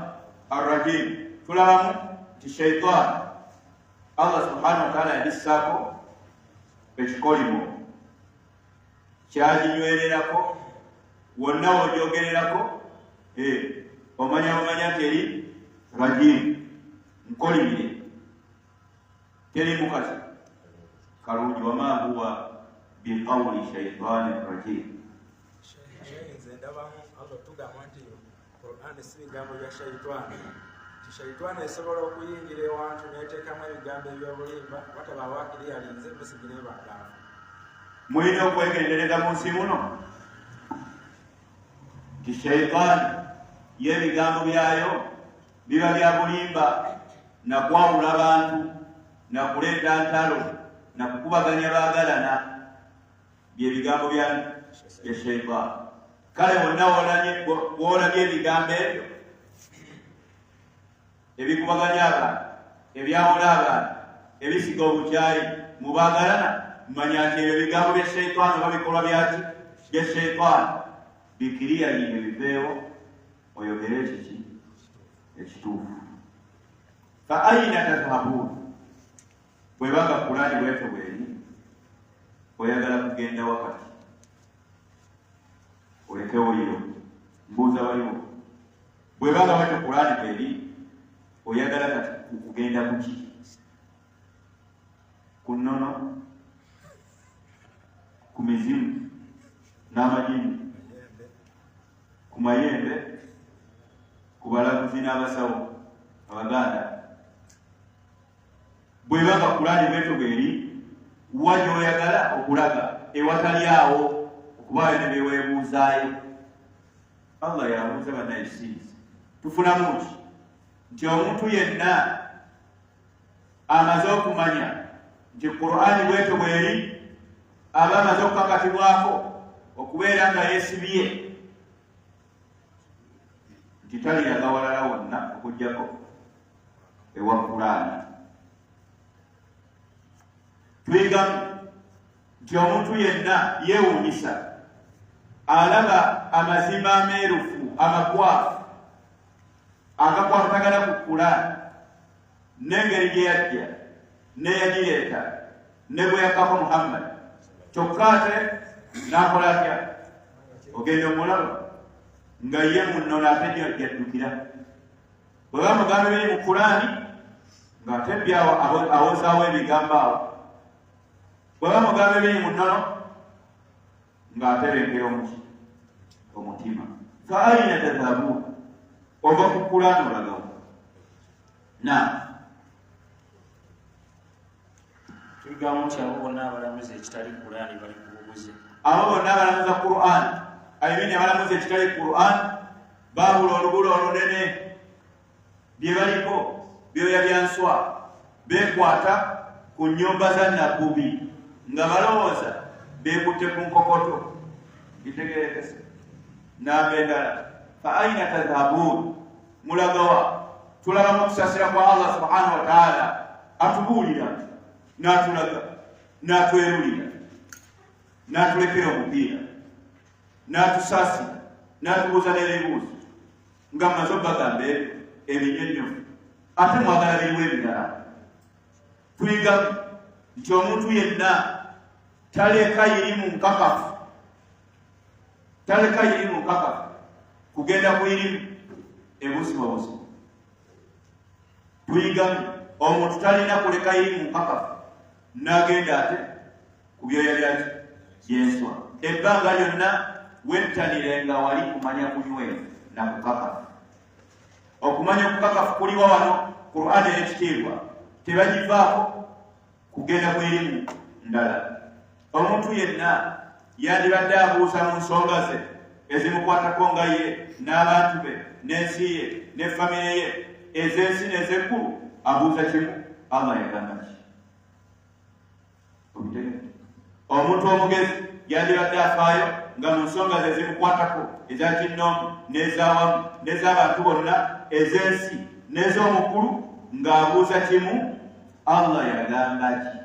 Speaker 1: arrajim tulabamu nti shaytan Allah subhanahu wa ta'ala yabissaako ekikolimo kyaginywererako wonna wogyogererako omanya teri rajim nkolimire teri mukazi kalungi wama huwa biqawli shaytani rajim
Speaker 2: nze ndabamu Allah tugamba nti Qur'an si bigambo bya shaytani shaytani esobola okuyingira ewantu neteekamu ebigambo ebyobulimba wataba waakiri yalinze musigire bagamba
Speaker 1: mulina okwegendereza mu nsi muno nti shaytani y'ebigambo byayo biba bya bulimba nakwawula abantu nakuleeta ntalo nakukubaganya baagalana byebigambo bya shaytani kale wonna woolabye ebigambo ebyo ebikubaganya abantu ebyawula abantu ebisiga obukyayi mubaagalana manya nti ebyo bigambo bya shaytani oba bikolwa byaki bya shaytani bikiriya yinge biveewo oyogere ekiki ekituufu fa aina tadhhabun bwebanga kulani bwetyo bweri oyagala kugenda wakati olekewo yiro mbuuza waliwo bwebanga bwetyo kulani bweri oyagala kati kugenda kuki ku nnono ku mizimu n'amajini ku mayembe ku balaguzi n'abasawo abaganda bwebanga kulani bwetyo bweri wajja oyagala okulaga ewatali awo okubaayo ne beweebuuzaayo Allah yabuuza bannayisiizi tufunamu ki nti omuntu yenna amaze okumanya nti Qur'ani bwetyo bweri aba amaze okukakatibwako okubeera nga yeesibye nti taliyaga walala wonna okuggyako ewa Qur'ani tuyigamu nti omuntu yenna yeewuunyisa alaba amazima ameerufu amakwafu agakwatagana ku Qur'ani n'engeri gye yajja neyagireeta ne bwe yakako Muhammad kyokka ate n'akola atya ogenda omulaba nga ye munno n'ate yaddukira bwe bamugamba biri mu Qur'ani ng'ate byawo awozaawo ebigambo awo bwe bamugamba biri mu nnono ng'ate bengera omutima fa aina tadhhabun ova ku Qur'ani olagawo na
Speaker 5: tuligamu nti abo bonna abalamuza ekitali Qur'ani bali ku bubuze
Speaker 1: abo bonna abalamuza Qur'ani ayimini abalamuza ekitali Qur'ani baabula olugulo olunene bye baliko byoya byanswa beekwata ku nnyumba za nabbubi nga balowooza beekutte ku nkokoto bitegerekese n'ab'endala fa aina tadhhabun mulagawa tulaba mu kusasira kwa Allah subhanahu wa ta'ala atubuulira n'atulaga n'atwerulira n'atulekera omupiira n'atusaasira n'atubuuza n'ebibuuzo nga mmaze obbagamba ebinyonnyofu ate mwagala biriwo ebirala tuyigamu nti omuntu yenna taleka irimu nkakafu kugenda ku irimu ebusibabusiba tuyigamu omuntu talina kuleka irimu nkakafu n'agenda ate ku byoya byaki byenswa ebbanga lyonna wettanire nga wali kumanya kunywevu na kukakafu okumanya okukakafu kuliwa wano Qur'ani ekitiibwa tebagivaako kugenda ku irimu ndala omuntu yenna yandibadde abuuza mu nsonga ze ezimukwatako nga ye n'abantu be n'ensi ye ne famire ye ez'ensi n'ez'eggulu abuuza kimu Allah yagamba ki omuntu omugezi yandibadde afaayo nga mu nsonga ze zimukwatako eza kinnomu n'ez'awamu n'ez'abantu bonna ez'ensi n'ez'omukulu ng'abuuza kimu Allah yagamba ki?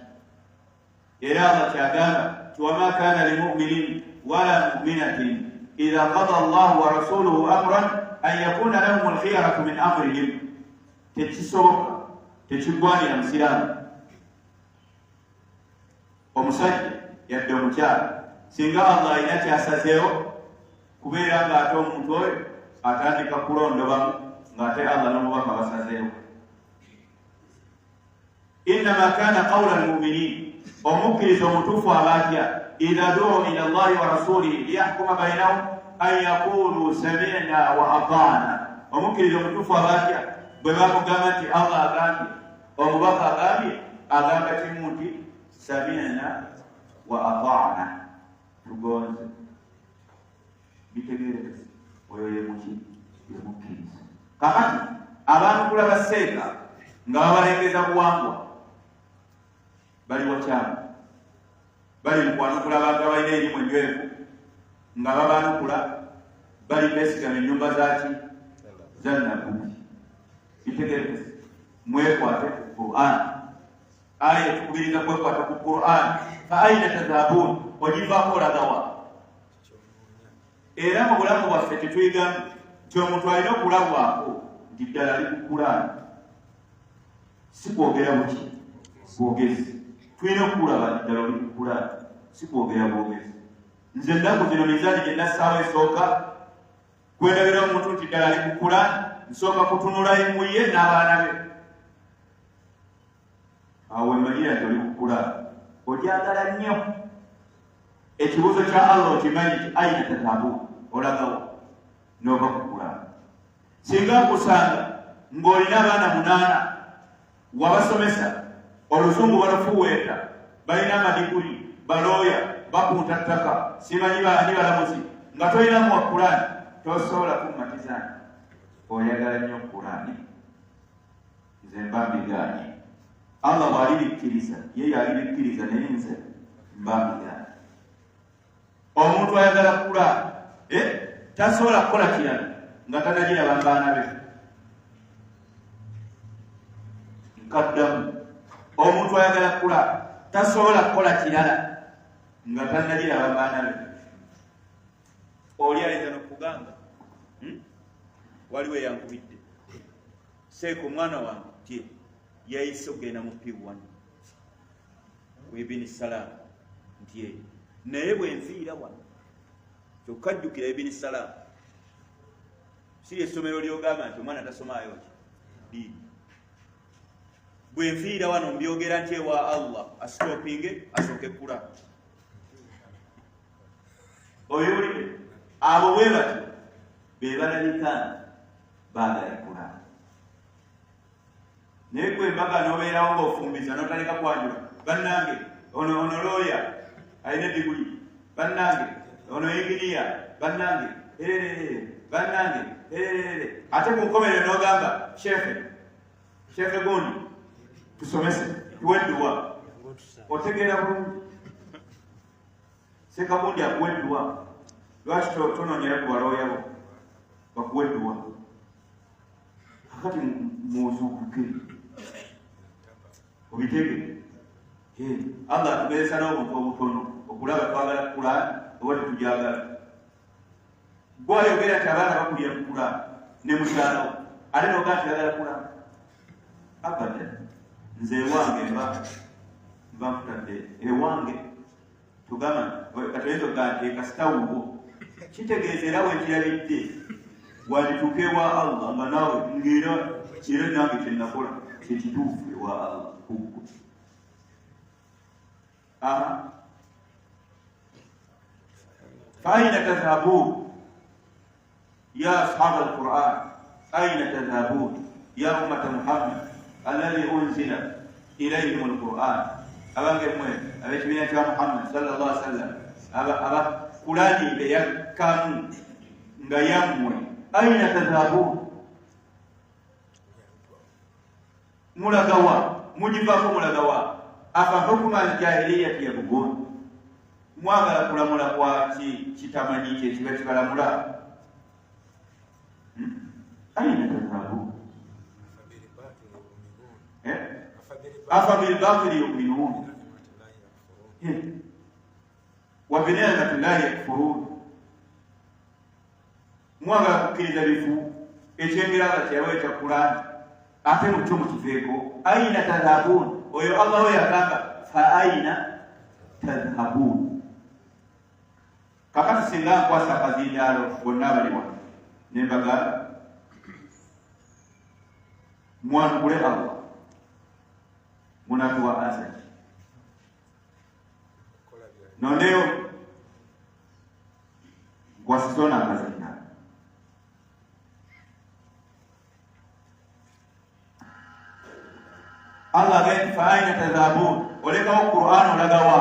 Speaker 1: Era Allah kyagamba ti wama kana limuminin wala muminatin idha qada Allahu wa rasuluhu amran an yakuna lahum alkhiyaratu min amrihim. Tekisoboka, tekigwanira musiraamu omusajja yadde omukyala singa Allah alina kyasazeewo kubeera ng'ate omuntu oyo atandika kulondobamu ng'ate Allah n'omubaka basazeewo. Innama kana qawla almuminin, omukkiriza omutuufu abaatya idha duu ila Allahi wa rasulihi liyahkuma bainahum an yaqulu sami'na wa ata'na. Omukkiriza omutuufu abaatya bwe bamugamba nti Allah agambye, omubaka agambye, agamba kimu nti sami'na wa ata'na, tugonze. Bitegeereza oyo ye muki? Ye mukkiriza. Kakati abantu baseeka nga babalengeza buwangwa bali wakyama, bali mukwanukula abantu abalina erimu enjwevu nga babanukula bali besigama ennyumba zaki zannabubi. Bitegeereza mwekwate ku Qur'an. Aya etukubiriza kwekwata ku Qur'an. Fa aina tadhabun, ogivaako olagawa? Era mu bulamu bwaffe tetuyigamu nti omuntu alina okulabwako nti ddala ali ku Qur'an. Si kwogera buki bwogezi, tulina okulaba ddala oli ku Qur'an, si kwogera bwogezi. Nze ennaku zino mizaani gye nassaawo esooka kwendabira omuntu nti ddala ali ku Qur'an, nsooka kutunula emu ye n'abaana be. Awo emanyira nti oli ku Qur'an, ogyagala nnyo. Ekibuuzo kya Allah okimanyi nti aina tadhabun, olagawa n'ova ku Qur'an. Singa nkusanga ng'olina abaana 8 wabasomesa oluzungu balufuweeta, balina amadiguli, balooya, bakunta ttaka, simanyi bani balamuzi, nga tolinamu wa Qur'an, tosobola kummatizaani. Oyagala nnyo Qur'an, nze mbambigaanye. Allah bw'alibikkiriza, ye yalibikkiriza naye nze mbambigaanye. Omuntu ayagala Qur'an tasobola kukola kirala nga tanagiraba baana be. Nkaddamu, omuntu ayagala Qur'an tasobola kukola kirala nga tanagiraba baana be. Oli alinza n'okugamba waliwo eyankubidde seeko omwana wange tye yayise okugenda mu P1 Ibn Salam ntye naye bwe nfiira wano kyokka jjukira Ibn Salam si essomero lyogamba nti omwana tasomaayo ki ddiini. Bwe nfiira wano mbyogera nti ewa Allah asitopinge asooke Qur'an. Oyolide abo bwe bati be balabika baagala Qur'an. Naye gwe embaga n'obeerawo ng'ofumbiza n'otandika kwanjula bannange ono looya alina diguli, bannange ono inginiya, bannange bannange ate ku nkomerero n'ogamba shefe gundi tusomese tuwedduwa. Otegeera bulungi sekabundi akuwedduwa, lwaki tononyera ku balooyabo bakuwedduwa? Akati muzuukuke obitege. Allah atubeesa n'obuntu obutono okulaba twagala Qur'an oba tetujagala. Gwayogera nti abaana bakulira mu Qur'an ne mukyalawo ate nogaa nti yagala Qur'an. Abada nze ewange mba nkutadde ewange tugamba katoyinza okugaa nti ekasitawubo kitegeeza era wekirabidde walituuka ewa Allah nga naawe ngera era nange kyenakola kyekituufu ewa Allah kugwe. فأين تذهبون يا أصحاب القرآن؟ أين تذهبون يا أمة محمد الذي أنزل إليهم القرآن؟ أبا كموين أبا كمينة محمد صلى الله عليه وسلم أبا قراني بيكامون غيامون أين تذهبون؟ ملغوا مجفاكم ملغوا أفحكم الجاهلية يبغون mwagala kulamula kwaki kitamanyike ekiba kibalamula ayina tazaabu afa bilbakili yuminuun wa bini'matillahi yakfuruun. Mwagala kukkiriza bifu ekyengeraga kyawe ekya Qur'an ate mukyo mukiveeko ayina tazaabuun. Oyo Allah we yagamba fa ayina tazaabuun. Kakati singa nkwasa akazindaalo bonna abaliwa nembaga mwanukule Allah munatuwa asaki nondeyo gwasizona akazindaalo. Allah gani fa aina tadhabun olekawo Qur'an olagawa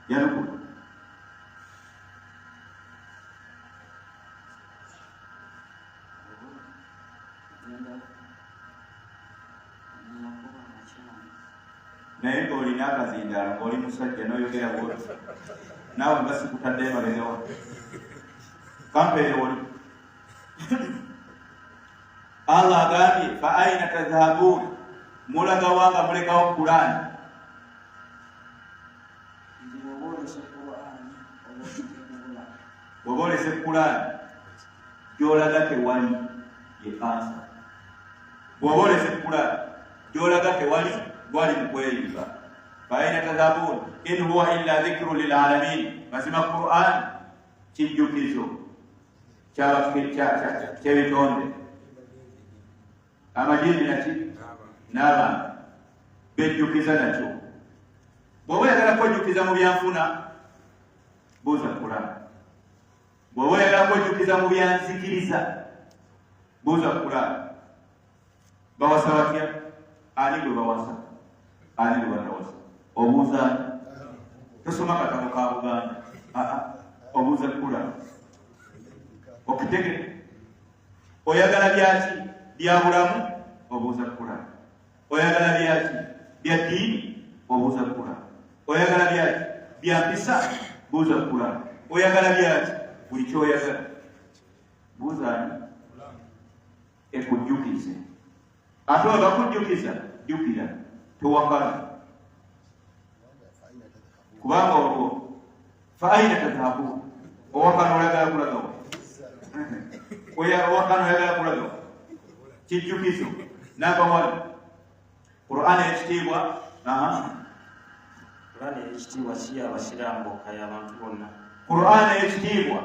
Speaker 1: yanuku naye ng'olina akazindaalo ng'oli musajja n'oyogera bwoti naawe mbasi kutadde emabega kampeere woli. Allah agambye fa aina tadhabun mulaga wanga mulekawo Qur'an. Wobolese Qur'an gyolaga tewali ye ansa. Wobolese Qur'an gyolaga tewali gwali mukweyimba. Fa aina tadhabun in huwa illa dhikrun lil alamin. Mazima Qur'an kijjukizo ky'ebitonde amajini n'abantu bejjukiza nakyo. Bw'oba oyagala kwejjukiza mu byanfuna buuza Qur'an. Bw'oba oyagala kwejjukiza mu byanzikiriza buuza Qur'an. Bawasa batya? Ani gwe bawasa? Ani gwe batawasa? Obuuza tosoma katabo ka Buganda. Obuuza Qur'an. Okitege oyagala byaki bya bulamu obuuza Qur'an. Oyagala byaki bya dini obuuza Qur'an. Oyagala byaki bya mpisa buuza Qur'an. Oyagala byaki buli kyoyagala buuza ekujjukize. Ate oba kujjukiza jjukira tewakala kubanga olwo fa aina tadhabun owakana oyagala kulagawa owakana oyagala kulagawa kijjukizo n'abawala Qur'an ekitiibwa.
Speaker 5: Qur'an ekitiibwa si abasiraamu bokka y'abantu bonna.
Speaker 1: Qur'an ekitiibwa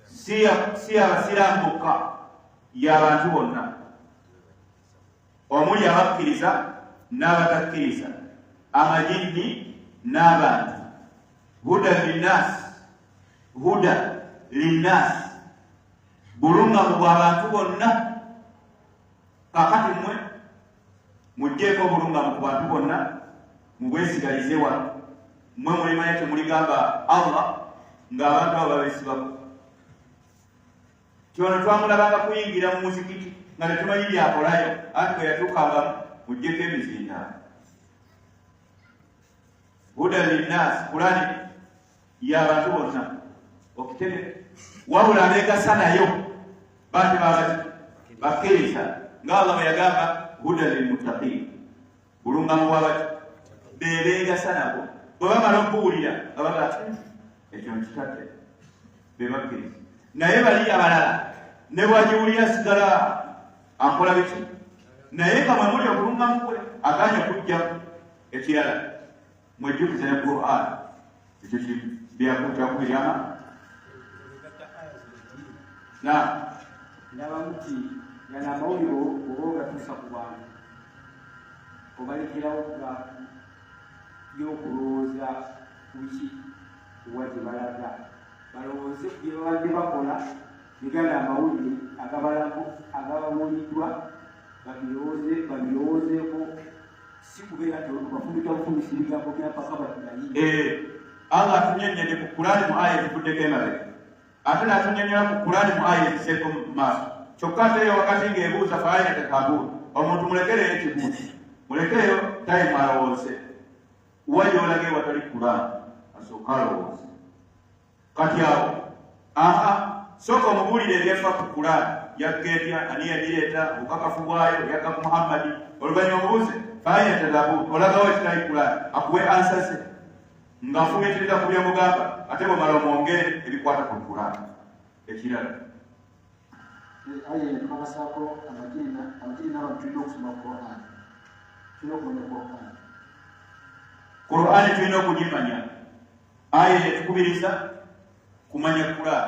Speaker 1: si abasiraamu bokka y'abantu bonna omuli abakkiriza n'abatakkiriza amajini n'abantu. Huda linnas bulungamu bw'abantu bonna. Kakati mmwe mujjeeko obulungamu ku bantu bonna mubwesigalize wano. Mmwe mulimanyi temuligamba Allah ng'abantu abo babesibako. Kyono twamulabanga kuyingira mu muzikiti nga tetumanyi byakolayo anti bwe yatuukangamu mujjeeko emizindaalo. Huda linnas Qur'ani y'abantu bonna okitege wabula abeegasa nayo bantu babati bakkiriza nga Allah bwe yagamba huda lilmuttaqin bulungamu bwabati bebeegasa nabo bwe bamala okuwulira nga baga ekyo nkitadde be bakkiriza. Naye bali abalala ne bwagiwulira sigala akola biki naye nga mwe muli obulungamu bwe aganya okujjaku ekirala mwejjukize ne Qur'an ekyo byakubiriama
Speaker 3: ndaba nti gana amawulire oba ogatuusa ku bantu obalekerawo byokulowooza kuki kuwa gye balaga balowooze ku bye babadde bakola negana amawulire agababuuliddwa babirowoozeeko si kubeera tebafumita bufumisa ebigambo byapaka batunayi.
Speaker 1: Allah atunyonnyodde ku Qur'ani mu aya ezivuddeko emabega ate n'atunyonnyola ku Qur'ani mu aya eziseeko mu maaso. Kyokka ate eyo wakati ng'ebuuza fa aina tadhabun omuntu mulekereyo ekibuuzo mulekereyo tayimu alowooze wa gy'olaga ewatali Qur'an asooka alowooza kati awo sooka omubulire ebyafa ku Qur'an yakka etya ani yagireeta obukakafu bwayo yakka ku Muhammadi oluvannyuma omubuuze fanya tadabu olagawo ekitali Qur'an akuwe ansase ng'afumiitiriza ku byomugamba ate bwemala omwongere ebikwata ku Qur'an ekirala
Speaker 3: aye tubasaako amajini n'abantu tulina okusoma Qur'an tulina okumanya Qur'an
Speaker 1: Qur'an tulina okugimanya aye etukubiriza kumanya Qur'an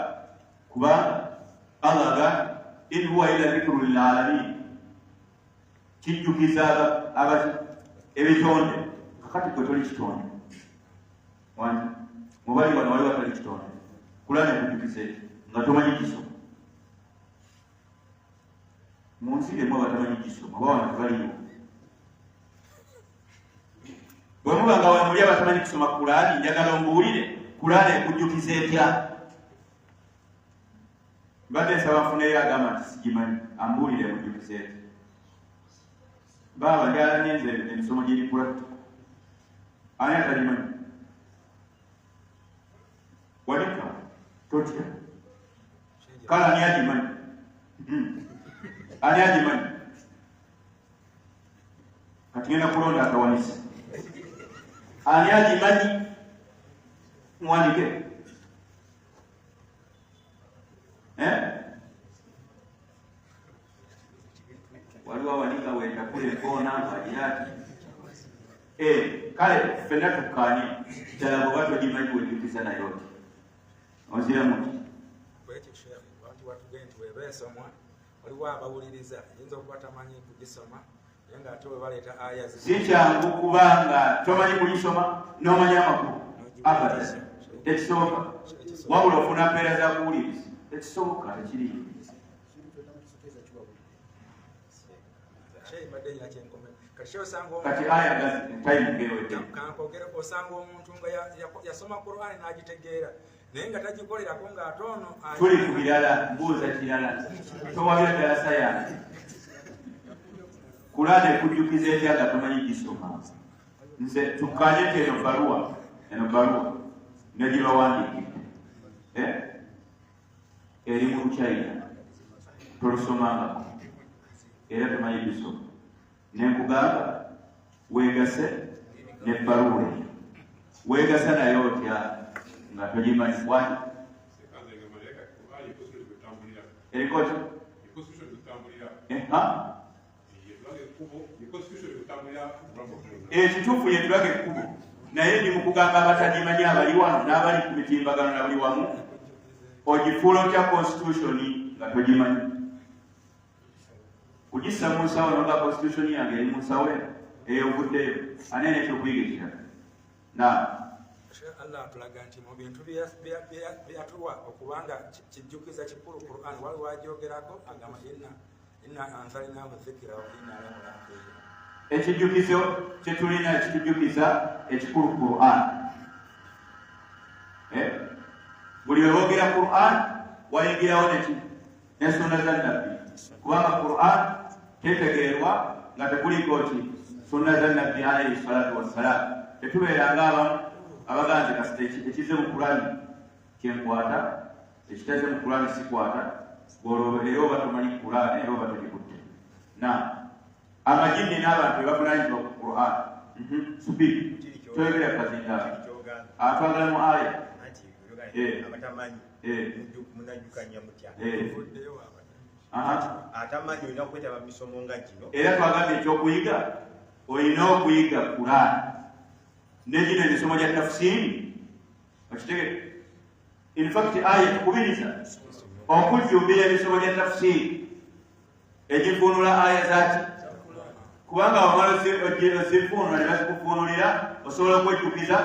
Speaker 1: kubanga Allah agamba in huwa illa dhikrun lil alamin kijjukiza ebitonde kakati kwe toli kitonde wani mubali wano waliwo atali kitonde Qur'an ekujjukize nga tomanyi kisoma mu nsi emu abatamanyi kisoma oba wano tebaliwo bwe muba nga wamuli abatamanyi kusoma Qur'an njagala ombuulire Qur'an ekujjukiza etya mbadde nsaba nfuneyo agamba nti sigimanyi ambuulire ekujjukiza etya baba njala nyenze emisomo giri Qur'an ani atalimanyi wanika totya kale ani agimanyi ani agimanyi kati ngenda kulonda akawanisa ani agimanyi muwanike waliwo awanika wetakula enkoona agirati kale ffenna tukkanye ddala bwe batogimanyi wejjukiza nayo ti oziramuti
Speaker 2: bwekyo sheekh abantu batugende nti weba esomwa waliwo abawuliriza yinza okuba tamanyi kugisoma naye nga ate we baleeta aya
Speaker 1: si kyangu kubanga tomanyi kugisoma n'omanya amakulu abada tekisoboka wabula ofuna mpeera za kuwuliriza tekisoboka tekiriyo kati aya tayimugewedde
Speaker 2: kankogere osanga omuntu nga yasoma Qur'an n'agitegeera naye nga tagikolerako ng'ate ono
Speaker 1: tuli ku birala mbuuza kirala towabya ddala sayansi Qur'an ekujjukiza etya nga tomanyi gisoma nze tukkanye nti eno baluwa negibawandikidde eri mu Luchina tolusomangako era tomanyi gisoma nenkugamba weegase nebbaluwa weegasa naye otya nga togimanyi wani erikoti ekituufu yetulaga ekkubo naye ndi mukugamba abatagimanyi abali wano n'abali ku mitimbagano na buli wamu ogifuula otya constitution nga togimanyi kugissa mu nsawo noga constitution yange eri mu nsawo eyovuddeyo anene ekyokuyiga ekirala na
Speaker 2: Allah atulaga nti mu bintu byatuwa okubanga kijjukiza kikulu Qur'an waliwo ajogerako agamba inna anzalnahu dhikra wa inna lahu lahafidhun
Speaker 1: ekijjukizo kyetulina ekitujjukiza ekikulu Qur'an buli we boogera Qur'an wayingirawo n'ensonga za Nabbi kubanga Qur'an tetegeerwa nga tekuliko ti sunna za Nabbi alayhi salatu wassalam tetubeeranga abamu abaganze kasita ekize mu Qur'an kyenkwata ekitaze mu Qur'an sikwata era oba tomanyi Qur'an era oba togikutte na amajini n'abantu bebavunanyizibwa ku Qur'an subi toyogera kazinda atwagala mu aya
Speaker 4: atamanyi olina okwetaba misomo nga gino
Speaker 1: era twagambye ekyokuyiga olina okuyiga Qur'an negino emisomo gya tafsiri okitegeke in fact aya tukubiriza okujjumbira emisomo gya tafsiri egifunula aya zaki kubanga wamala ozifunula ne bazikufunulira osobola okwejjukiza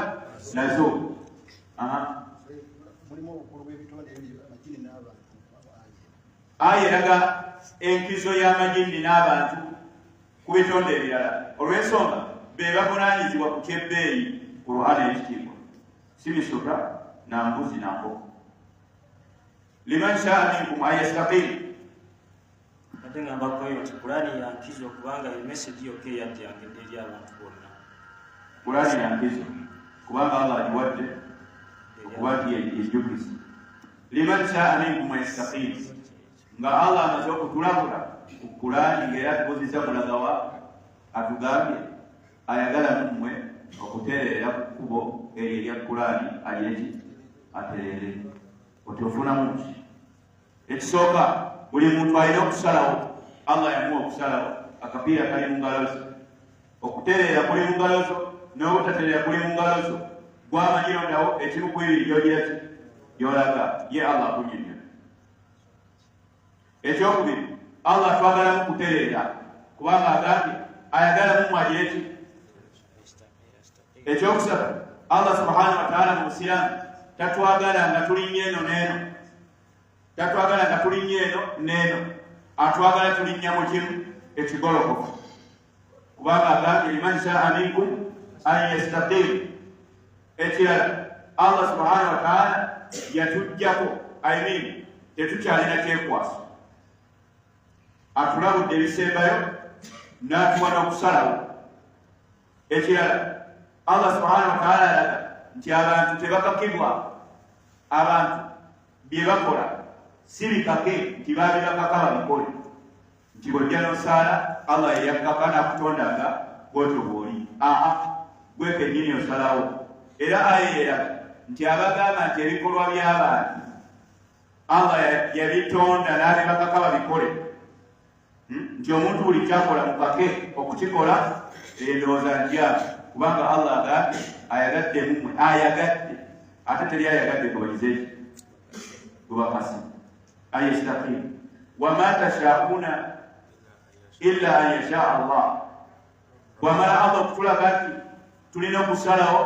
Speaker 1: nazo
Speaker 3: mulimu obukulu bw'ebitonde amajini n'abantu
Speaker 1: aya eraga enkizo y'amajini n'abantu ku bitonde ebirala olw'ensonga be bavunaanyizibwa ku kyebbeeyi ku Qur'an ekitiibwa si bisota na mbuzi na nkoko liman shaa minkum an yastaqim
Speaker 5: ate ngambakkoyo nti Qur'an yankizo kubanga emesegi yokka eyajjanga eri abantu bonna
Speaker 1: Qur'an yankizo kubanga Allah agiwadde wati ejjukisa liman shaa minkum yastaqim nga Allah amaze okutulabula ku Qur'ani ng'era atubuziza mulagawa atugambye ayagala mmwe okutereera ku kkubo eryo erya Qur'ani alireki aterere otufunamu ki ekisooka buli muntu alina okusalawo Allah yamuwa okusalawo akapiira kali mu ngalo ze okutereera kuli mu ngalo zo n'obutatereera kuli mu ngalo zo gwamanyironderawo ekimu ku ebiri gyogira ki gyolaga ye Allah akunyumya ekyokubiri Allah twagalamu kutereera kubanga agambye ayagala mumwe agire ki ekyokusatu Allah subhanahu wa ta'ala mu Busiraamu tatwagala nga tulinnya eno n'eno tatwagala nga tulinnya eno n'eno atwagala tulinnya mu kimu ekigolokofu kubanga agambye liman shaa minkum an yastaqim ekirala Allah subhanahu wa ta'ala yatujjako tetukyalina kyekwaso atulabudde ebisembayo n'atuwa n'okusalawo ekirala Allah subhanahu wa ta'ala alaga nti abantu tebakakibwa abantu bye bakola si bikake nti baali bakaka babikole nti bwojja n'osaala Allah yeyakkaka n'akutondanga bwotyo bw'oli gwe kennyini osalawo era aya eraga nti abagamba nti ebikolwa by'abantu Allah yabitonda n'abibakaka babikole nti omuntu buli kyakola mukake okukikola endowooza ntyama kubanga Allah agambye ayagadde mumwe ayagadde ate teri ayagadde kubagize eki gubakasi ayastaqim wama tashauna illa an yasha Allah wamala Allah okutulaga nti tulina okusalawo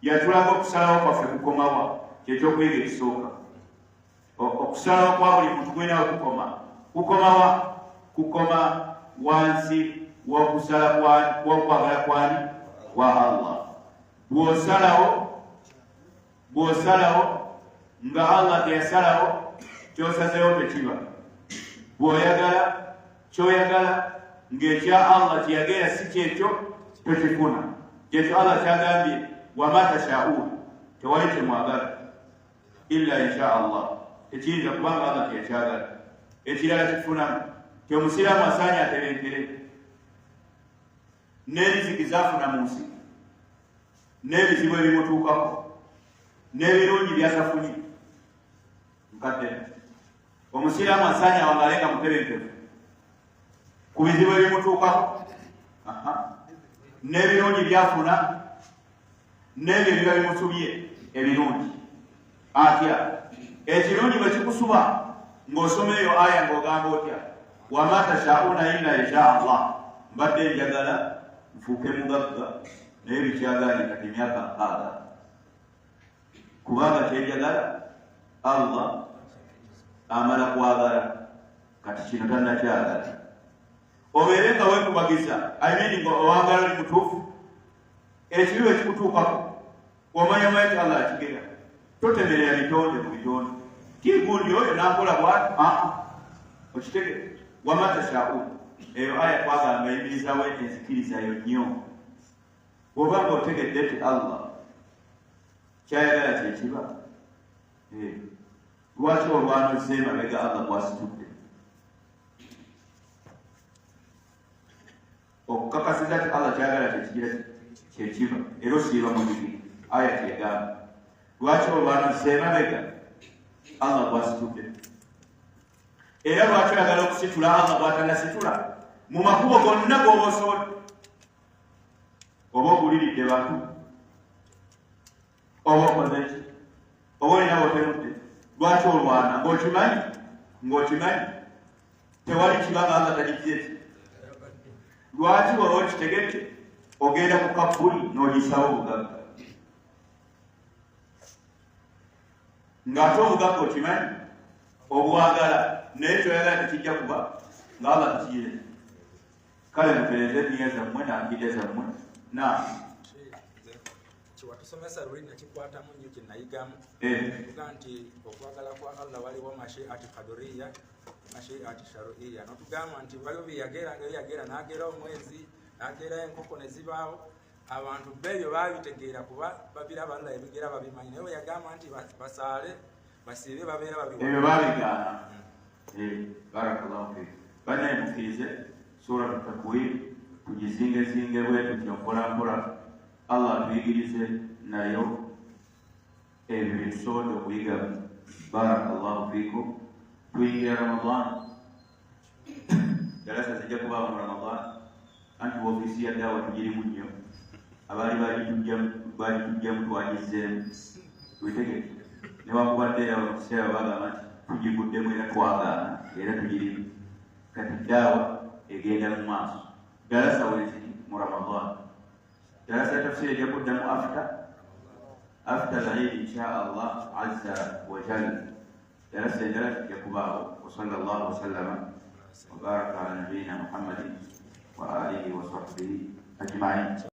Speaker 1: yatulaga okusalawo kwaffe kukomawa kyekyokuyiga ekisooka okusalawo kwa buli muntu gwinawe kukomawa kukoma wansi w'okwagala kwani kwa Allah bw'osalawo nga Allah teyasalawo kyosazeewo tekiba bw'oyagala kyoyagala ng'ekya Allah kyeyageera si kyekyo tokifuna kyekyo Allah kyagambye wama tashaun tewali kyemwagala illa insha Allah tekiyinza kubanga Allah teyakyagala ekirala kifunamu kyomusiraamu asaanye aterenkere n'ebiziki zaafuna mu nsi n'ebizibu ebimutuukako n'ebirungi byatafunye mukadde omusiraamu asaanye awangalenga mutebenkevu ku bizibu ebimutuukako n'ebirungi byafuna n'ebyo ebiba bimusubye ebirungi atya ekirungi bwe kikusuba ng'osoma eyo aya ng'ogamba otya wama tashauna illa yasha Allah mbadde njagala nfuuke mugagga naye bikyagaanye kati emyaka 60 kubanga kyenjagala Allah amala kwagala kati kino tannakyagala obeere nga weekubagiza nga owagala oli mutuufu ekibi ekikutuukako omanya nti Allah akigera totemerera bitonde mu bitonde kigundi oyo nakola bwati okitegere wama tashaun eyo aya twagamba eyimirizawo enzikirizayo nnyo bw'oba nga otegedde ti Allah kyayagala kyekiba lwaki olwanoze emabega Allah bwasitudde okukakasiza ti Allah kyayagala kyekigira kyekiba era osiiba mu bibiri aya kyegamba lwaki olwanoze emabega Allah bwasitudde era lwaki oyagala okusitula Allah bw'atanasitula mu makubo gonna g'oba osobola oba oguliridde bantu oba okoze ki oba olina botemudde lwaki olwana ng'okimanyi tewali kibanga Allah tagikize ki lwaki waba okitegedde ogenda ku kabbuli n'oliisawo obugagga ng'ate obugagga okimanyi obwagala naye kyoyagala tekijja kuba nga Allah takiire kale mupereze niya zammwe nangide zammwe
Speaker 2: kiwatusomesa luli nakikwatamu nnyo kyenayigamu tuga nti okwagala kwa Allah waliwo mashiati kaduriya mashiati sharuiya notugamba nti waliwo byeyagera ngeri yagera n'agera omwezi n'agera enkoko ne zibaawo abantu b'ebyo babitegeera kuba babiraba nga ebigera babimanyi naye yagamba nti basaale basiibe babeera
Speaker 1: ebyo babigaana. Barakallahu fiik. Banaye mukkirize sura Takwir tugizingezinge bwe tutyo mpolampola Allah atuyigirize nayo ebyo bye tusobodde okuyigamu. Barakallahu fiikum. Tuyingira Ramadan, darasa zijja kubaawo mu Ramadan, anti ofiisi ya daawa tugirimu nnyo, abaali bagitujjamu twagizzeemu tubitegeke newakubadde era mu kiseera bagamba nti tugiguddemu era twagaana era tugirimu. Kati daawa egenda mu maaso. Darasa weziri mu Ramadan, darasa ya tafsiri ejja kuddamu after al-Eid insha Allah azza wa jalla. درس يكباه وصلى الله وسلم وبارك على نبينا محمد وآله وصحبه أجمعين.